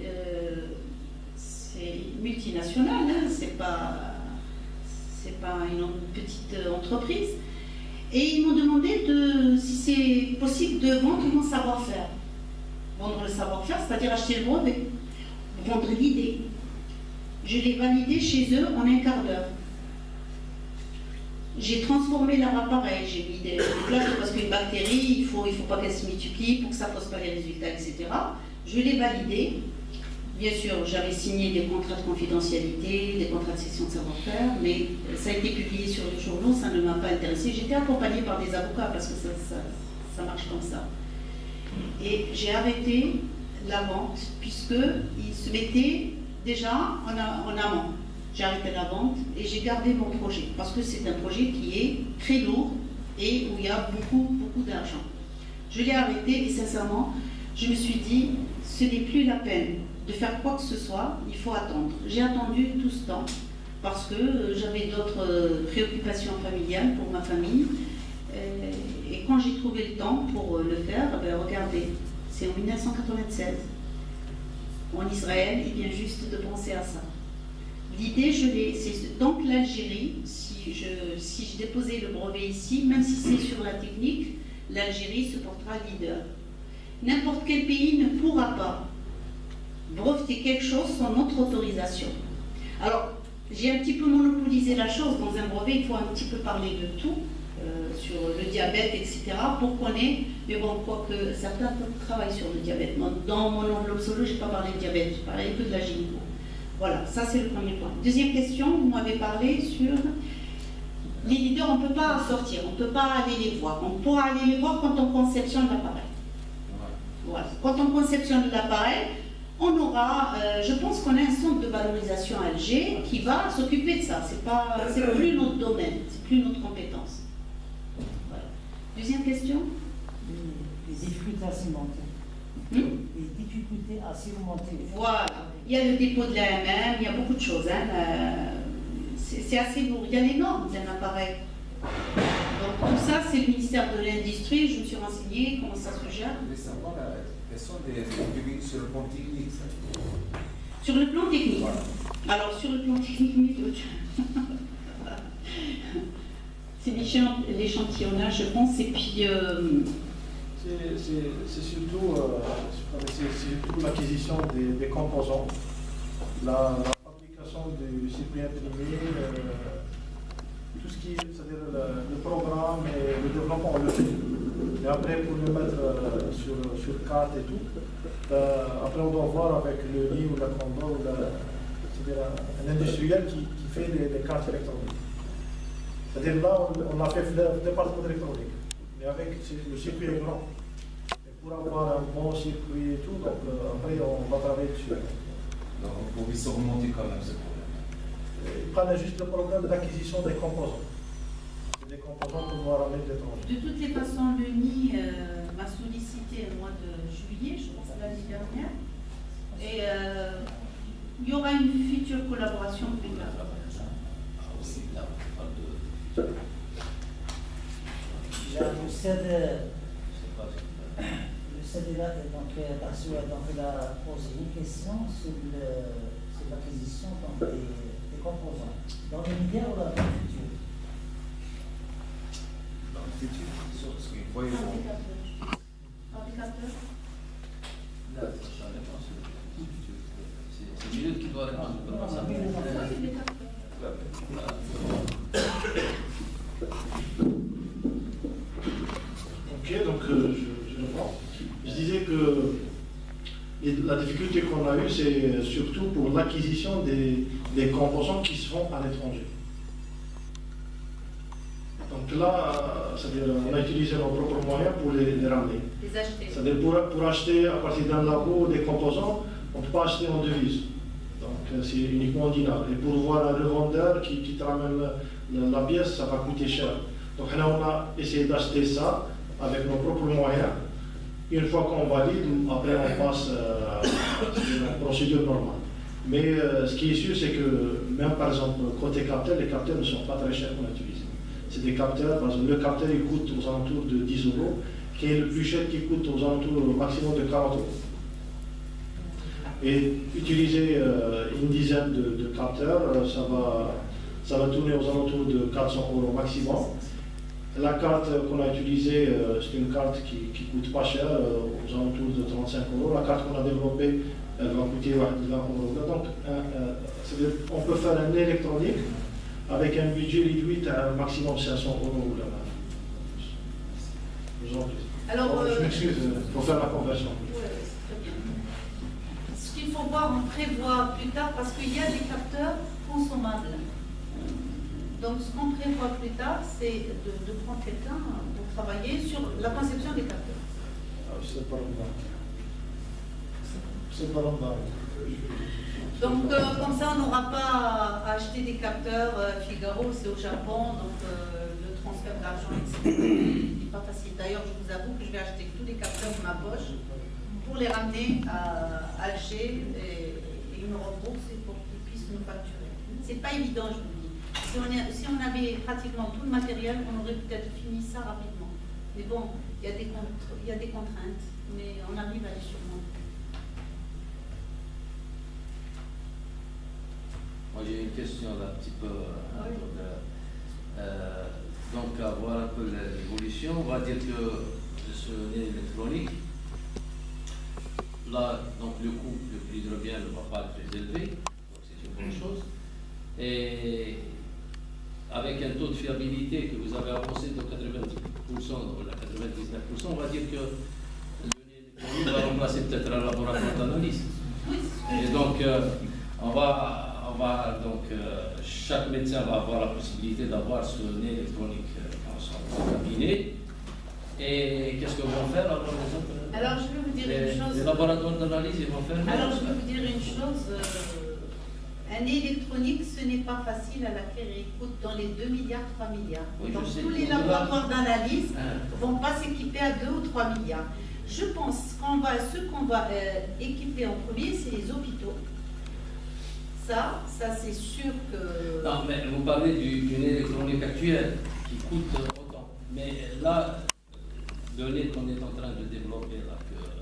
multinational, hein, c'est pas une petite entreprise. Et ils m'ont demandé si c'est possible de vendre mon savoir-faire. Vendre le savoir-faire, c'est-à-dire acheter le brevet, vendre l'idée. Je l'ai validé chez eux en un quart d'heure. J'ai transformé leur appareil, j'ai mis des plaques parce qu'une bactérie, il faut pas qu'elle se multiplie pour que ça ne pose pas les résultats, etc. Je l'ai validé. Bien sûr, j'avais signé des contrats de confidentialité, des contrats de cession de savoir-faire, mais ça a été publié sur les journaux, ça ne m'a pas intéressé. J'étais accompagnée par des avocats parce que ça marche comme ça. Et j'ai arrêté la vente puisqu'ils se mettaient déjà en amont. J'ai arrêté la vente et j'ai gardé mon projet parce que c'est un projet qui est très lourd et où il y a beaucoup d'argent. Je l'ai arrêté et sincèrement, je me suis dit, ce n'est plus la peine de faire quoi que ce soit, il faut attendre. J'ai attendu tout ce temps parce que j'avais d'autres préoccupations familiales pour ma famille. Et quand j'ai trouvé le temps pour le faire, ben regardez, c'est en 1996. En Israël, il vient juste de penser à ça. L'idée, c'est donc l'Algérie, si je déposais le brevet ici, même si c'est sur la technique, l'Algérie se portera leader. N'importe quel pays ne pourra pas breveter quelque chose sans notre autorisation. Alors, j'ai un petit peu monopolisé la chose. Dans un brevet, il faut un petit peu parler de tout, sur le diabète, etc., pour qu'on ait, mais bon, quoique certains travaillent sur le diabète. Dans mon enveloppe solo, je n'ai pas parlé de diabète, je parlais que de la gynéco. Voilà, ça c'est le premier point. Deuxième question, vous m'avez parlé sur les leaders, on ne peut pas sortir, on ne peut pas aller les voir. On pourra aller les voir quand on conceptionne l'appareil. Voilà. Quand on conceptionne l'appareil, on aura, je pense qu'on a un centre de valorisation à Alger qui va s'occuper de ça. C'est plus notre domaine, c'est plus notre compétence. Voilà. Deuxième question. Les difficultés à cimenter. Les difficultés à cimenter. Voilà. Il y a le dépôt de l'AMM, il y a beaucoup de choses. Hein. C'est assez lourd. Il y a les normes d'un appareil. Donc tout ça, c'est le ministère de l'Industrie. Je me suis renseignée comment ça se gère. Je voulais savoir quelles sont les difficultés sur le plan technique. Sur le plan technique. Voilà. Alors, sur le plan technique, c'est l'échantillonnage, je pense, et puis... C'est surtout l'acquisition des composants, la fabrication du circuit imprimé, tout ce qui est, c'est-à-dire le programme et le développement, on le fait. Et après, pour le mettre sur carte et tout, après on doit voir avec le lit ou la combo, c'est-à-dire un industriel qui fait les cartes électroniques. C'est-à-dire là, on a fait le département d'électronique. Mais avec le circuit est grand. Et pour avoir un bon circuit et tout, donc après on va travailler dessus. Donc on pouvait surmonter quand même ce problème. Il prend juste le problème d'acquisition des composants. Des composants qu'on doit ramener de l'étranger. De toutes les façons, le NI m'a sollicité au mois de juillet, je pense l'année dernière. Et il y aura une future collaboration plus tard. Le CEDELA a posé une question sur l'acquisition des composants. Dans l'immédiat ou dans le futur? Dans le futur, parce qu'il faut y avoir. Fabricateur. Là, ça dépend. C'est Gilles qui doit répondre. Ok, donc je reprends. Je disais que la difficulté qu'on a eue, c'est surtout pour l'acquisition des composants qui se font à l'étranger. Donc là, c'est-à-dire on a utilisé nos propres moyens pour les ramener. Les acheter. C'est-à-dire pour acheter à partir d'un labo des composants, on ne peut pas acheter en devise. Donc c'est uniquement en dinars. Et pour voir un revendeur qui te ramène la pièce, ça va coûter cher. Donc là, on a essayé d'acheter ça avec nos propres moyens. Une fois qu'on valide, après on passe à la procédure normale. Mais ce qui est sûr, c'est que même par exemple côté capteurs, les capteurs ne sont pas très chers qu'on utilise. C'est des capteurs, par exemple, le capteur il coûte aux alentours de 10 €, qui est le plus cher qui coûte aux alentours au maximum de 40 €. Et utiliser une dizaine de capteurs, ça va tourner aux alentours de 400 € au maximum. La carte qu'on a utilisée, c'est une carte qui coûte pas cher, aux alentours de 35 €. La carte qu'on a développée, elle va coûter 20 €. Donc, on peut faire un électronique avec un budget réduit à un maximum 500 euros là. Je vous en prie. Alors, Je m'excuse, pour faire la conversion. ouais, c'est très bien. Ce qu'il faut voir, on prévoit plus tard, parce qu'il y a des capteurs consommables. Donc, ce qu'on prévoit plus tard, c'est de prendre quelqu'un pour travailler sur la conception des capteurs. Ah, c'est pas longtemps. C'est pas longtemps. Donc, comme ça, on n'aura pas à acheter des capteurs. Figaro, c'est au Japon, donc le transfert d'argent, etc. n'est pas facile. D'ailleurs, je vous avoue que je vais acheter tous les capteurs de ma poche pour les ramener à Alger et ils me remboursent pour qu'ils puissent nous facturer. C'est pas évident, je vous le dis. Si on avait pratiquement tout le matériel, on aurait peut-être fini ça rapidement. Mais bon, il y a des contraintes, mais on arrive à les surmonter. Moi j'ai une question là, un petit peu. Donc, à voir un peu l'évolution, on va dire que ce nez électronique, là, donc le coût, le prix de revient ne va pas être très élevé, donc c'est une bonne chose. Et avec un taux de fiabilité que vous avez avancé de 90%, ou la 99%, on va dire que le nez électronique va remplacer peut-être un laboratoire d'analyse. Et donc, chaque médecin va avoir la possibilité d'avoir ce nez électronique dans son cabinet. Et qu'est-ce que vont faire alors les autres? Alors, je vais vous dire une chose. Les laboratoires d'analyse, ils vont faire. Alors, je vais vous dire une chose. Un nez électronique, ce n'est pas facile à l'acquérir. Il coûte dans les 2 milliards, 3 milliards. Oui, je Donc, sais. tous les laboratoires d'analyse Hein. ne vont pas s'équiper à 2 ou 3 milliards. Je pense ce qu'on va équiper en premier, c'est les hôpitaux. Ça c'est sûr que... Non, mais vous parlez du nez électronique actuel qui coûte autant. Mais là, le nez qu'on est en train de développer, là,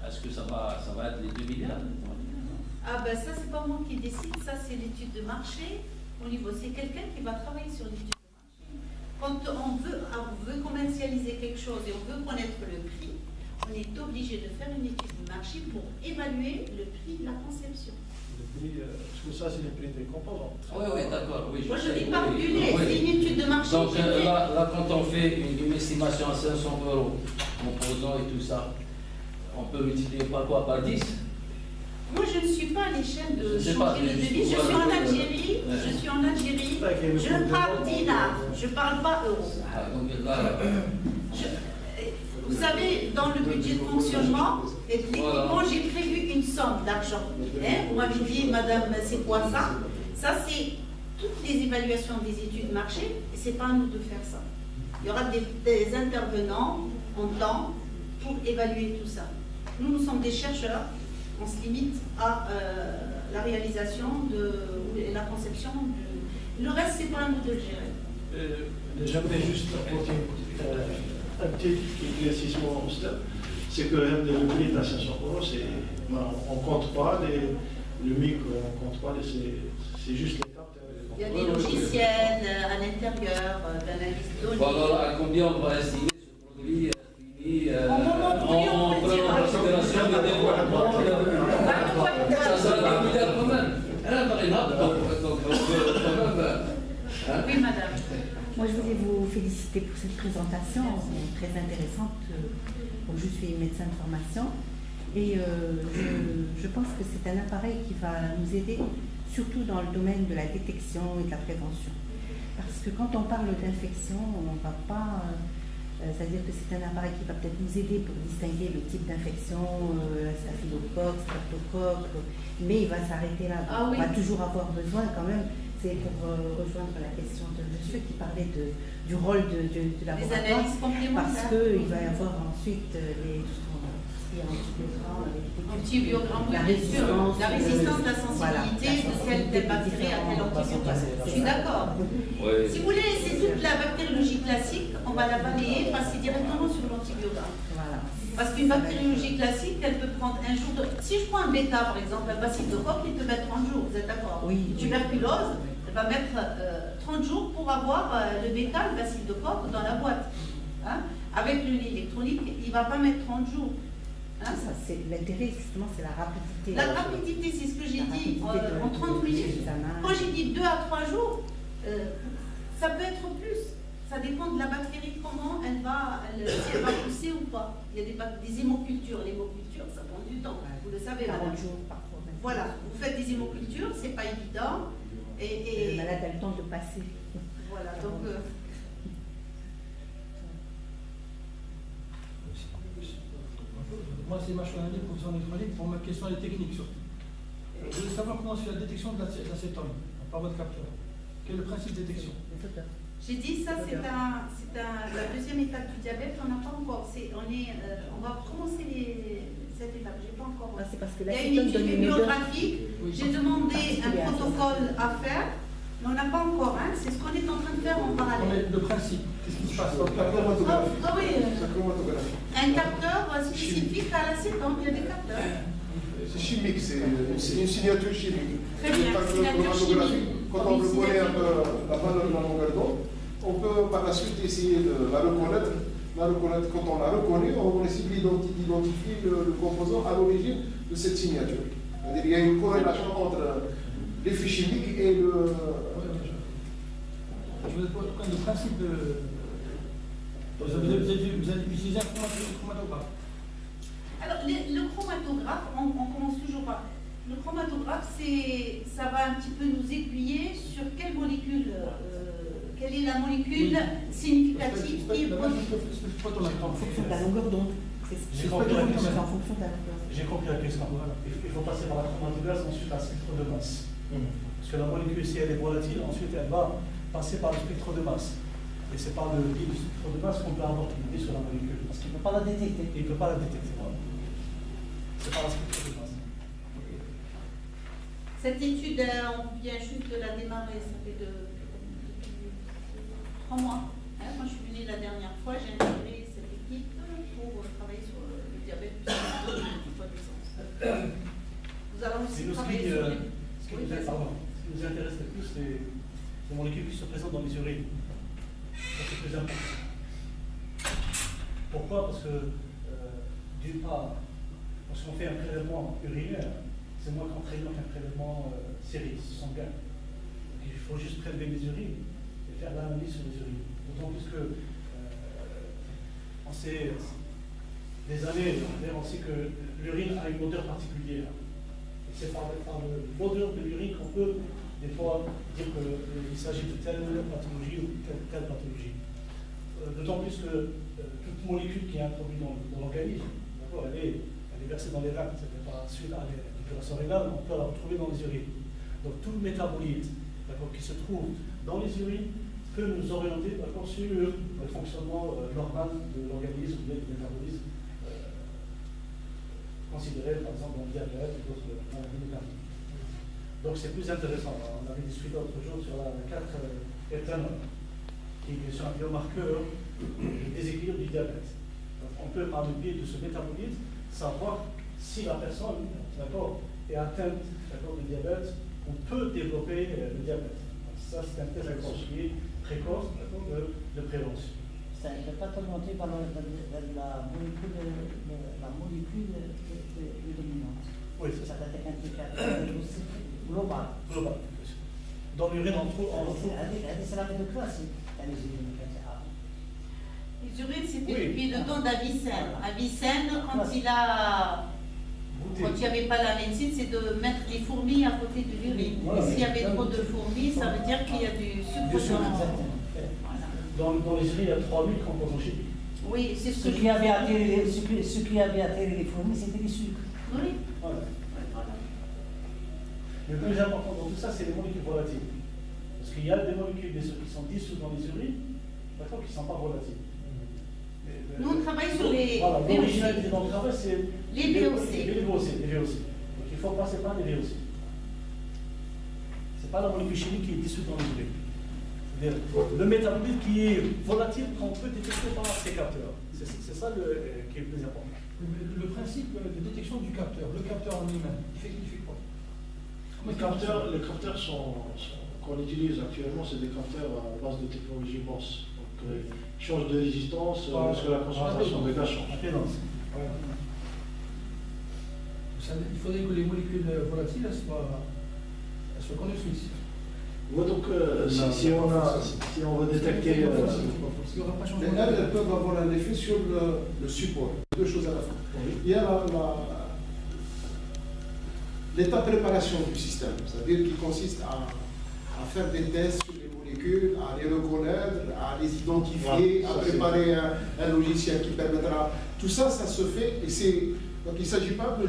est-ce que ça va être les 2 milliards? Ah ben ça, c'est pas moi qui décide, ça c'est l'étude de marché. Au niveau, c'est quelqu'un qui va travailler sur l'étude de marché. Quand on veut commercialiser quelque chose et on veut connaître le prix, on est obligé de faire une étude de marché pour évaluer le prix de la conception. Parce que ça, c'est le prix des composants. Oui, d'accord. Oui, Moi, je sais. n'ai pas Oui, calculé, oui. c'est une étude de marché. Donc j'ai fait. là, quand on fait une estimation à 500 euros, composants et tout ça, on peut multiplier par quoi? Par 10? Moi, je ne suis pas à l'échelle de Je sais pas, changer le mais devis. Je juste suis pour en voir. Algérie. Ouais. Je suis en Algérie. Je parle dinars. Je ne parle pas euros. Ah, donc là, Vous savez, dans le budget de fonctionnement, l'équipement, j'ai prévu une somme d'argent. Vous m'avez dit, madame, c'est quoi ça? Ça, c'est toutes les évaluations des études marché, et ce n'est pas à nous de faire ça. Il y aura des intervenants en temps pour évaluer tout ça. Nous sommes des chercheurs, on se limite à la réalisation et la conception. Le reste, ce n'est pas à nous de le gérer. J'aimerais juste apporter un petit éclaircissement au stade. C'est que le prix est à 500 euros, on ne compte pas le micro, on ne compte pas, c'est juste les cartes. Il y a des logiciels à l'intérieur d'analyse de données. bon, alors à combien on va estimer ce produit fini On en prenant en considération le développement? Ça sera 2 milliards quand même. Par exemple, donc on peut quand même. Hein? Oui, madame. Moi, je voulais vous féliciter pour cette présentation très intéressante. Donc, je suis médecin de formation et je pense que c'est un appareil qui va nous aider, surtout dans le domaine de la détection et de la prévention. Parce que quand on parle d'infection, on ne va pas... c'est-à-dire que c'est un appareil qui va peut-être nous aider pour distinguer le type d'infection, staphylocoque, streptocoque, mais il va s'arrêter là. Ah oui. On va toujours avoir besoin quand même. C'est pour rejoindre la question de monsieur qui parlait du rôle de la Les analyses parce complémentaires. qu'il va y avoir ensuite Antibiogramme, la oui, bien sûr. résistance, La résistance, la voilà, sensibilité de telle bactérie à tel antibiogramme. Je suis d'accord. Oui. Si vous voulez, c'est toute la bactériologie classique, on va la balayer, passer directement sur l'antibiogramme. Voilà. Parce qu'une bactériologie classique, elle peut prendre un jour de... Si je prends un bêta, par exemple, un bacille de coque, il peut mettre 30 jours, vous êtes d'accord? Oui. Tuberculose, elle va mettre 30 jours pour avoir le bêta, le bacille de coque, dans la boîte. Hein? Avec le nez électronique, il ne va pas mettre 30 jours. Hein? Ça, c'est l'intérêt, justement, c'est la rapidité. La rapidité, c'est ce que j'ai dit, en 30 minutes. Quand j'ai dit 2 à 3 jours, Ça peut être plus. Ça dépend de la bactérie, comment elle va, si elle va pousser ou pas. Il y a des hémocultures. L'hémoculture, ça prend du temps. Vous le savez, 40 madame. jours parfois. même. Voilà, vous faites des hémocultures, c'est pas évident. Le malade a le temps de passer. Voilà, donc. Moi, c'est Machoua Ali, professeur en électronique. Pour ma question, elle est technique surtout. Je voulais savoir comment se fait la détection de l'acétone par votre capteur. Quel est le principe de détection? J'ai dit ça, c'est la deuxième étape du diabète. On n'a pas encore. On va commencer cette étape. J'ai pas encore. Ah, c'est parce que Il y a une l'acétone donne étude une odeur. bibliographique. J'ai demandé un particulière. protocole à faire, mais on n'a pas encore. Hein. C'est ce qu'on est en train de faire en parallèle. Le principe, qu'est-ce qui se passe? Ah oui, Chromatographique. un capteur spécifique à l'acétone. Il y a des capteurs. C'est chimique, c'est une signature chimique. Très bien, Le signature chromatographique, chimique. quand on reconnaît un peu la valeur de la longueur d'onde, on peut par la suite essayer de la reconnaître. Quand on la reconnaît, on essaie d'identifier le composant à l'origine de cette signature. C'est-à-dire qu'il y a une corrélation entre l'effet chimique et le. Je vous pose le principe de. Vous avez utilisé un chromatographe. Alors, le chromatographe, on commence toujours par. Le chromatographe, ça va un petit peu nous aiguiller sur quelle molécule, quelle est la molécule significative qui est produite. En fonction de la longueur d'onde. J'ai compris la question. En fonction de la longueur d'onde. J'ai compris la question. Il faut passer par la chromatographe, ensuite la spectre de masse. Parce que la molécule, si elle est volatile, ensuite elle va passer par le spectre de masse. Et c'est par le biais du spectre de masse qu'on peut avoir une idée sur la molécule. Parce qu'il ne peut pas la détecter. Et il ne peut pas la détecter. Voilà. C'est par la spectre de masse. Cette étude, on vient juste de la démarrer, ça fait depuis 3 mois. Hein, quand je suis venue la dernière fois, j'ai intégré cette équipe pour travailler sur le diabète du poids du sang. Nous allons aussi travailler sur les... Ce qui nous intéresse le plus, c'est les molécules qui se présentent dans les urines. Ça, c'est plus important. Pourquoi? Parce que, d'une part, lorsqu'on fait un prélèvement urinaire, c'est moins contraignant qu'un prélèvement série, sanguin. Donc, il faut juste prélever les urines et faire l'analyse sur les urines. D'autant plus que, on sait, des années, on sait que l'urine a une odeur particulière. Et c'est par l'odeur de l'urine qu'on peut, des fois, dire qu'il s'agit de telle pathologie ou telle pathologie. D'autant plus que toute molécule qui est introduite dans l'organisme, elle est versée dans les reins, c'est par suite à l'épuration rénale, on peut la retrouver dans les urines. Donc tout le métabolite qui se trouve dans les urines peut nous orienter sur le fonctionnement normal de l'organisme, du métabolisme, considéré par exemple dans le diabète et d'autres maladies métaboliques. Donc c'est plus intéressant. On avait discuté l'autre jour sur la 4-éthanol, qui est sur un biomarqueur du déséquilibre du diabète. Donc on peut, par le biais de ce métabolite, savoir si la personne est atteinte de diabète ou peut développer le diabète. Donc ça, c'est un test précoce de prévention. Ça ne peut pas t'augmenter par la molécule dominante. Oui, c'est ça. Ça doit être un indicateur global. Global. Dans l'urine, on trouve. C'est la méthode classique. Les urines, c'était Oui. depuis le temps d'Avicenne. Avicenne, quand il n'y avait pas la médecine, c'est de mettre les fourmis à côté de l'urine. Voilà. S'il y avait trop de fourmis, ça veut dire qu'il y a du sucre dedans. Voilà. Dans les urines, il y a 3000 composants chimiques. Oui, c'est Ce qui avait attiré les fourmis, c'était les sucres. Oui. Voilà. Voilà. Le plus important dans tout ça, c'est les molécules volatiles. Parce qu'il y a des molécules qui sont dissoutes dans les urines, qui ne sont pas volatiles. Nous, on travaille sur les Voilà, VOC. l'originalité dans le travail, c'est Les VOC. Les VOC. Donc il faut passer par les VOC. Ce n'est pas la molécule chimique qui est dissoute dans les urines. C'est-à-dire le métabolite qui est volatile qu'on peut détecter par ces capteurs. C'est ça qui est le plus important. Le principe de détection du capteur, le capteur en lui-même, il fait quoi? Les capteurs qu'on utilise actuellement, c'est des capteurs à base de technologie MOS. Donc, ils changent de résistance lorsque la concentration de gaz change. Impédance. Il faudrait que les molécules volatiles soient conductrices. Ouais, donc, si on veut détecter. Il n'y aura pas changement. Mais elles peuvent avoir un effet sur le support. Deux choses à la fois. Il y a l'état de préparation du système, c'est-à-dire qui consiste à faire des tests sur les molécules, à les reconnaître, à les identifier, à préparer un logiciel qui permettra. Tout ça, ça se fait et c'est. Donc il ne s'agit pas de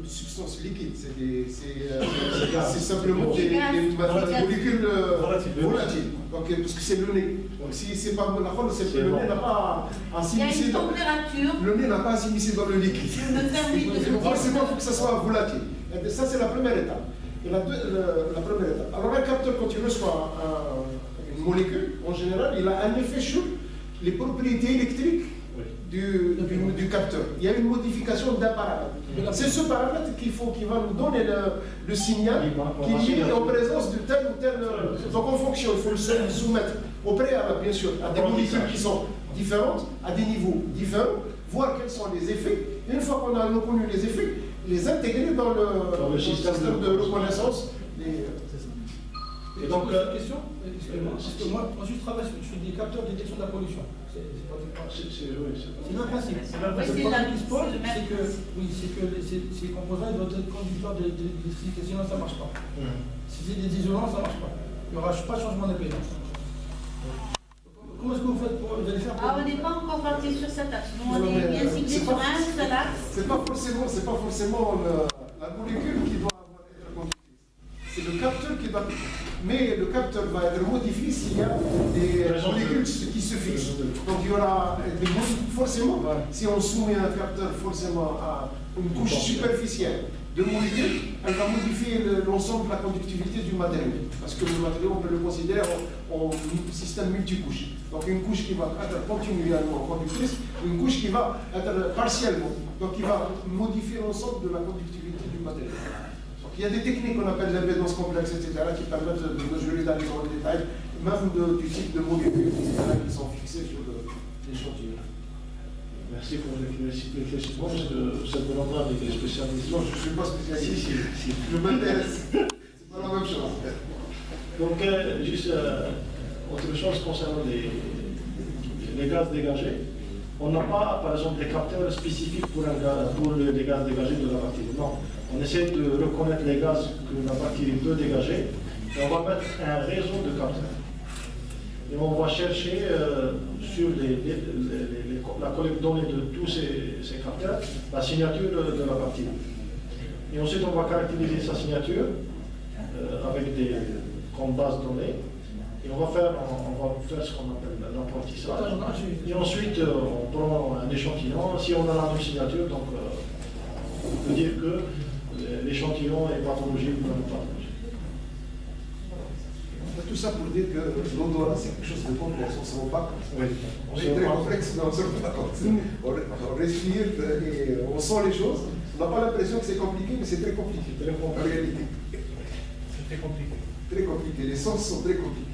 substances liquides, c'est simplement des molécules volatiles. Donc, parce que c'est le nez. Donc si c'est pas la rôle, c'est que le nez n'a pas à s'immiscer. Il y a une température. Le nez n'a pas à s'immiscer dans le liquide. Forcément, il faut que ça soit volatile. Et ça, c'est la première étape. Et la première étape. Alors un capteur, quand il reçoit une molécule, en général, il a un effet sur les propriétés électriques du capteur. Il y a une modification d'un paramètre. C'est ce paramètre qui va nous donner le signal qui est en présence de tel ou tel. Donc en fonction, il faut le soumettre au préalable, bien sûr, à des molécules qui sont différentes, à des niveaux différents, voir quels sont les effets. Et une fois qu'on a reconnu les effets, les intégrer dans le système de reconnaissance. Et donc, question, excusez-moi, parce que moi je travaille sur des capteurs de détection de la pollution. C'est le même principe. Le problème qui se pose, c'est que ces composants doivent être conducteurs d'électricité, sinon ça ne marche pas. Si c'est des isolants, ça ne marche pas. Il n'y aura pas de changement d'impédance. Comment est-ce que vous faites pour allez faire pour... On n'est pas encore parti sur cet axe. Nous, on est bien ciblé sur un seul axe. C'est pas forcément la molécule qui doit être conductrice. C'est le capteur qui doit. Mais le capteur va être modifié s'il y a des molécules qui se fixent. Donc il y aura forcément, si on soumet un capteur forcément à une couche superficielle de molécules, elle va modifier l'ensemble de la conductivité du matériau. Parce que le matériau, on peut le considérer en système multicouche. Donc une couche qui va être continuellement conductrice, une couche qui va être partiellement. Donc il va modifier l'ensemble de la conductivité du matériau. Il y a des techniques qu'on appelle l'impédance complexe, etc., qui permettent de mesurer dans le détail, même du type de molécules qui sont fixées sur l'échantillon. Merci pour l'éclaircissement, parce que ça demandera des spécialistes. Non, je ne suis pas spécialiste, je m'intéresse. C'est pas la même chose. Donc, juste autre chose concernant les gaz dégagés. On n'a pas, par exemple, des capteurs spécifiques pour les gaz dégagés de la bactérie. Non. On essaie de reconnaître les gaz que la bactérie peut dégager et on va mettre un réseau de capteurs. Et on va chercher sur la collecte de données de tous ces capteurs la signature de la bactérie. Et ensuite, on va caractériser sa signature avec comme base de données. Et on va faire ce qu'on appelle l'apprentissage. Et ensuite, on prend un échantillon. Si on a la même signature, donc on peut dire que l'échantillon est pathologique ou non pathologique. Tout ça pour dire que l'odorat, c'est quelque chose de complexe, on ne se rend pas compte. Oui. C'est très complexe, mais on ne se rend pas compte. On respire et on sent les choses. On n'a pas l'impression que c'est compliqué, mais c'est très compliqué, en réalité. C'est très compliqué. Très compliqué, les sens sont très compliqués.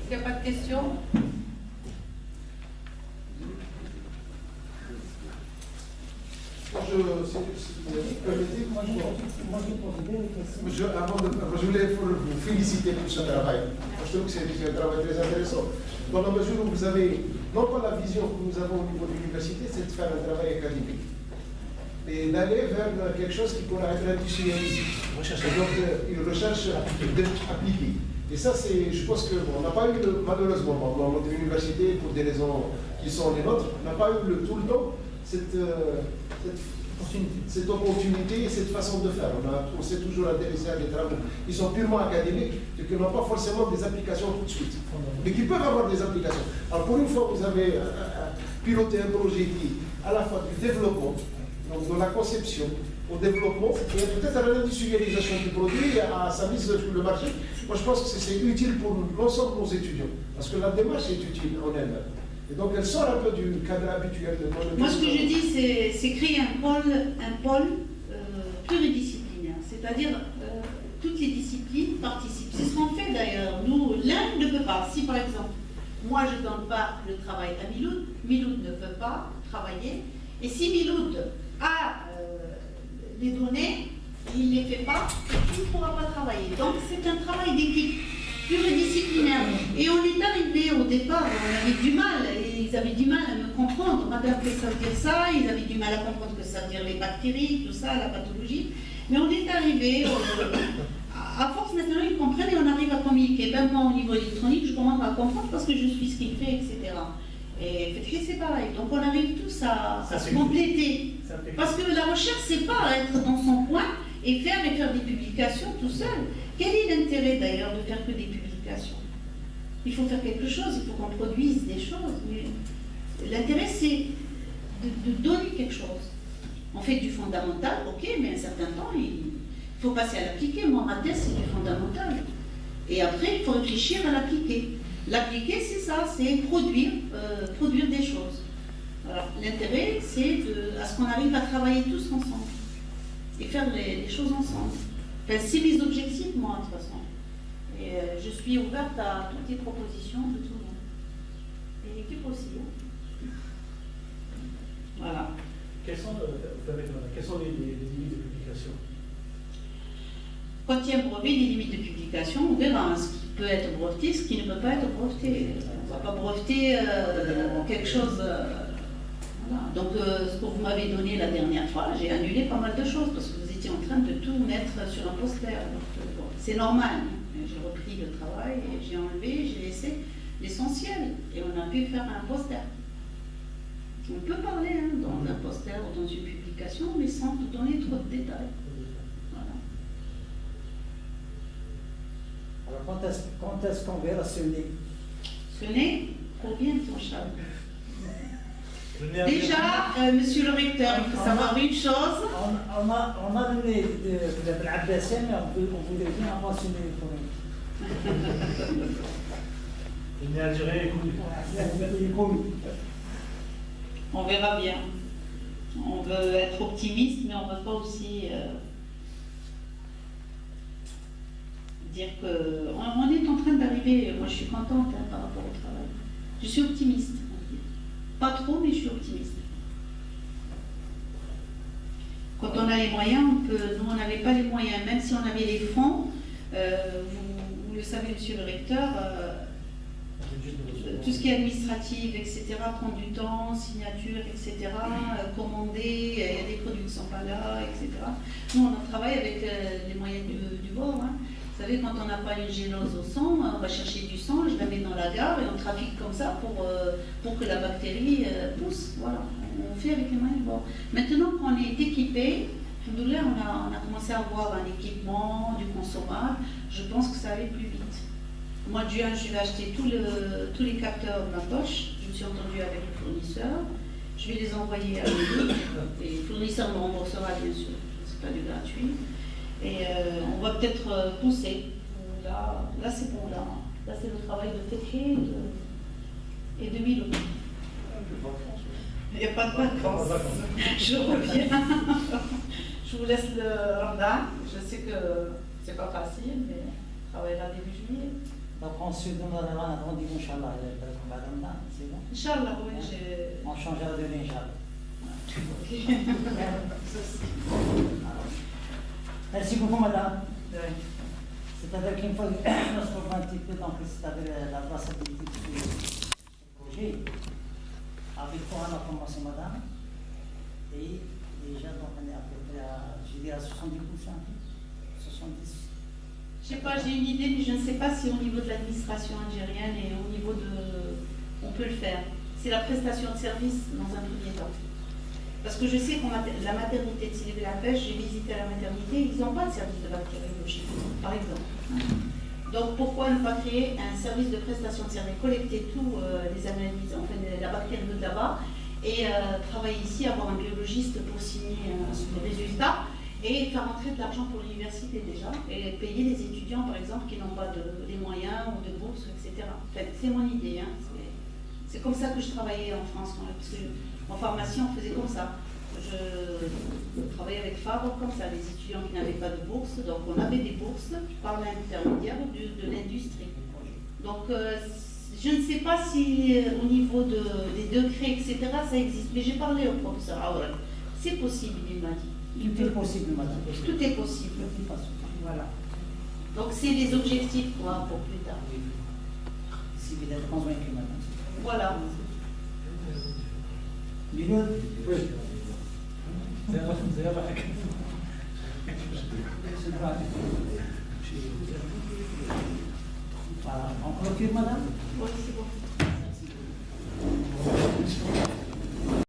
Il n'y a pas de questions? Je voulais vous féliciter pour ce travail. Je trouve que c'est un travail très intéressant. Dans la mesure où vous avez, non pas la vision que nous avons au niveau de l'université, c'est de faire un travail académique, et d'aller vers quelque chose qui pourra être industrialisé. Donc, une recherche appliquée. Et ça, je pense qu'on n'a pas eu, malheureusement, dans notre université, pour des raisons qui sont les nôtres, on n'a pas eu tout le temps cette opportunité et cette façon de faire. On s'est toujours intéressé à des travaux qui sont purement académiques et qui n'ont pas forcément des applications tout de suite, mais qui peuvent avoir des applications. Alors pour une fois, vous avez piloté un projet qui, à la fois du développement, donc de la conception au développement, et peut-être à l'industrialisation du produit, à sa mise sur le marché. Moi, je pense que c'est utile pour l'ensemble de nos étudiants, parce que la démarche est utile en elle-même. Et donc, elle sort un peu du cadre habituel de notre... Moi, ce que je dis, c'est créer un pôle pluridisciplinaire, c'est-à-dire toutes les disciplines participent. C'est ce qu'on fait d'ailleurs. Nous, l'un ne peut pas. Si, par exemple, moi je ne donne pas le travail à Miloud, Miloud ne veut pas travailler, et si Miloud a les données, il ne les fait pas, il ne pourra pas travailler. Donc c'est un travail d'équipe pluridisciplinaire. Et on est arrivé au départ, on avait du mal, ils avaient du mal à me comprendre. Madame, que ça veut dire ça, ils avaient du mal à comprendre que ça veut dire les bactéries, tout ça, la pathologie. Mais on est arrivé, à force maintenant ils comprennent et on arrive à communiquer. Même moi au niveau électronique, je commence à comprendre parce que je suis ce qu'il fait, etc. Et Fetri, c'est pareil. Donc on arrive tous à se compléter. Parce que la recherche, c'est pas être dans son coin et faire des publications tout seul. Quel est l'intérêt d'ailleurs de faire que des publications? Il faut faire quelque chose, il faut qu'on produise des choses. L'intérêt, c'est de donner quelque chose. On fait du fondamental, ok, mais à un certain temps, il faut passer à l'appliquer. Moi, ma thèse, c'est du fondamental. Et après, il faut réfléchir à l'appliquer. L'appliquer, c'est ça, c'est produire des choses. Alors, l'intérêt, c'est à ce qu'on arrive à travailler tous ensemble et faire les choses ensemble. Enfin, c'est mes objectifs, moi, de toute façon. Et je suis ouverte à toutes les propositions de tout le monde. Et l'équipe aussi. Hein. Voilà. Quelles sont les limites de publication? Quand il y a un brevet, les limites de publication, on verra ce qui peut être breveté, ce qui ne peut pas être breveté. On ne va pas breveter quelque chose. Voilà. Donc, ce que vous m'avez donné la dernière fois, j'ai annulé pas mal de choses parce que vous étiez en train de tout mettre sur un poster. Bon, c'est normal. J'ai repris le travail, j'ai enlevé, j'ai laissé l'essentiel. Et on a pu faire un poster. On peut parler dans un poster ou dans une publication, mais sans te donner trop de détails. Voilà. Alors, quand est-ce qu'on verra ce nez? Ce nez, combien ton chat? Déjà, monsieur le recteur, il faut savoir une chose. On a le nez de l'Abbasien, mais on voulait bien avoir ce nez quand même. Le nez algérien est connu. On verra bien. On veut être optimiste, mais on ne veut pas aussi dire qu'on est en train d'arriver. Moi, je suis contente par rapport au travail. Je suis optimiste. Pas trop, mais je suis optimiste. Quand on a les moyens, nous, on n'avait pas les moyens. Même si on avait les fonds, vous le savez, monsieur le recteur, tout ce qui est administratif, etc., prend du temps, signature, etc., commander, il y a des produits qui ne sont pas là, etc. Nous, on travaille avec les moyens du bord. Hein. Vous savez, quand on n'a pas une gélose au sang, on va chercher du sang, je la mets dans la gare et on trafique comme ça pour que la bactérie pousse. Voilà, on fait avec les moyens du bord. Maintenant qu'on est équipé, alhamdoulilah, on a commencé à avoir un équipement, du consommable, je pense que ça allait plus vite. Au mois de juin, je vais acheter tous les capteurs de ma poche. Je me suis entendue avec le fournisseur. Je vais les envoyer à lui. Et le fournisseur me remboursera, bien sûr. C'est pas du gratuit. Et on va peut-être pousser. Là c'est bon. Là, c'est le travail de Fetri et de Milo. Il n'y a pas de vacances. Je reviens. Je vous laisse le Ramadan. Je sais que c'est pas facile, mais on travaillera début juillet. Donc on se donnera un rendez-vous, Inch'Allah, c'est bon? Inch'Allah, oui. On changera de nez, Inch'Allah. Merci beaucoup, madame. C'est-à-dire qu'une fois qu'on se revoit un petit peu, donc c'est-à-dire la traçabilité du projet, avec quoi on a commencé, madame, et déjà, donc on est à peu près à, je dirais, à 70%, 70%. Je ne sais pas, j'ai une idée, mais je ne sais pas si au niveau de l'administration algérienne et au niveau de... on peut le faire. C'est la prestation de service dans un premier temps. Parce que je sais que la maternité de Sidi Bel Abbès, j'ai visité la maternité, ils n'ont pas de service de bactériologie, par exemple. Donc pourquoi ne pas créer un service de prestation de service, collecter tous les analyses, enfin la bactérie de là-bas, et travailler ici, avoir un biologiste pour signer les résultats, et faire entrer de l'argent pour l'université déjà, et payer les étudiants par exemple qui n'ont pas les moyens ou de bourses, etc. Enfin, c'est mon idée, hein. C'est comme ça que je travaillais en France, parce que en pharmacie on faisait comme ça. Je travaillais avec Fabre comme ça, les étudiants qui n'avaient pas de bourse, donc on avait des bourses par l'intermédiaire de l'industrie. Donc Je ne sais pas si au niveau des degrés, etc., ça existe, mais j'ai parlé au professeur Aourak. C'est possible, il m'a dit. Tout est possible, madame. Tout est possible. Voilà. Donc c'est les objectifs quoi, pour plus tard. Si vous êtes convaincu, madame. Voilà. Bilal? Oui. Voilà. On clôture, madame? Oui,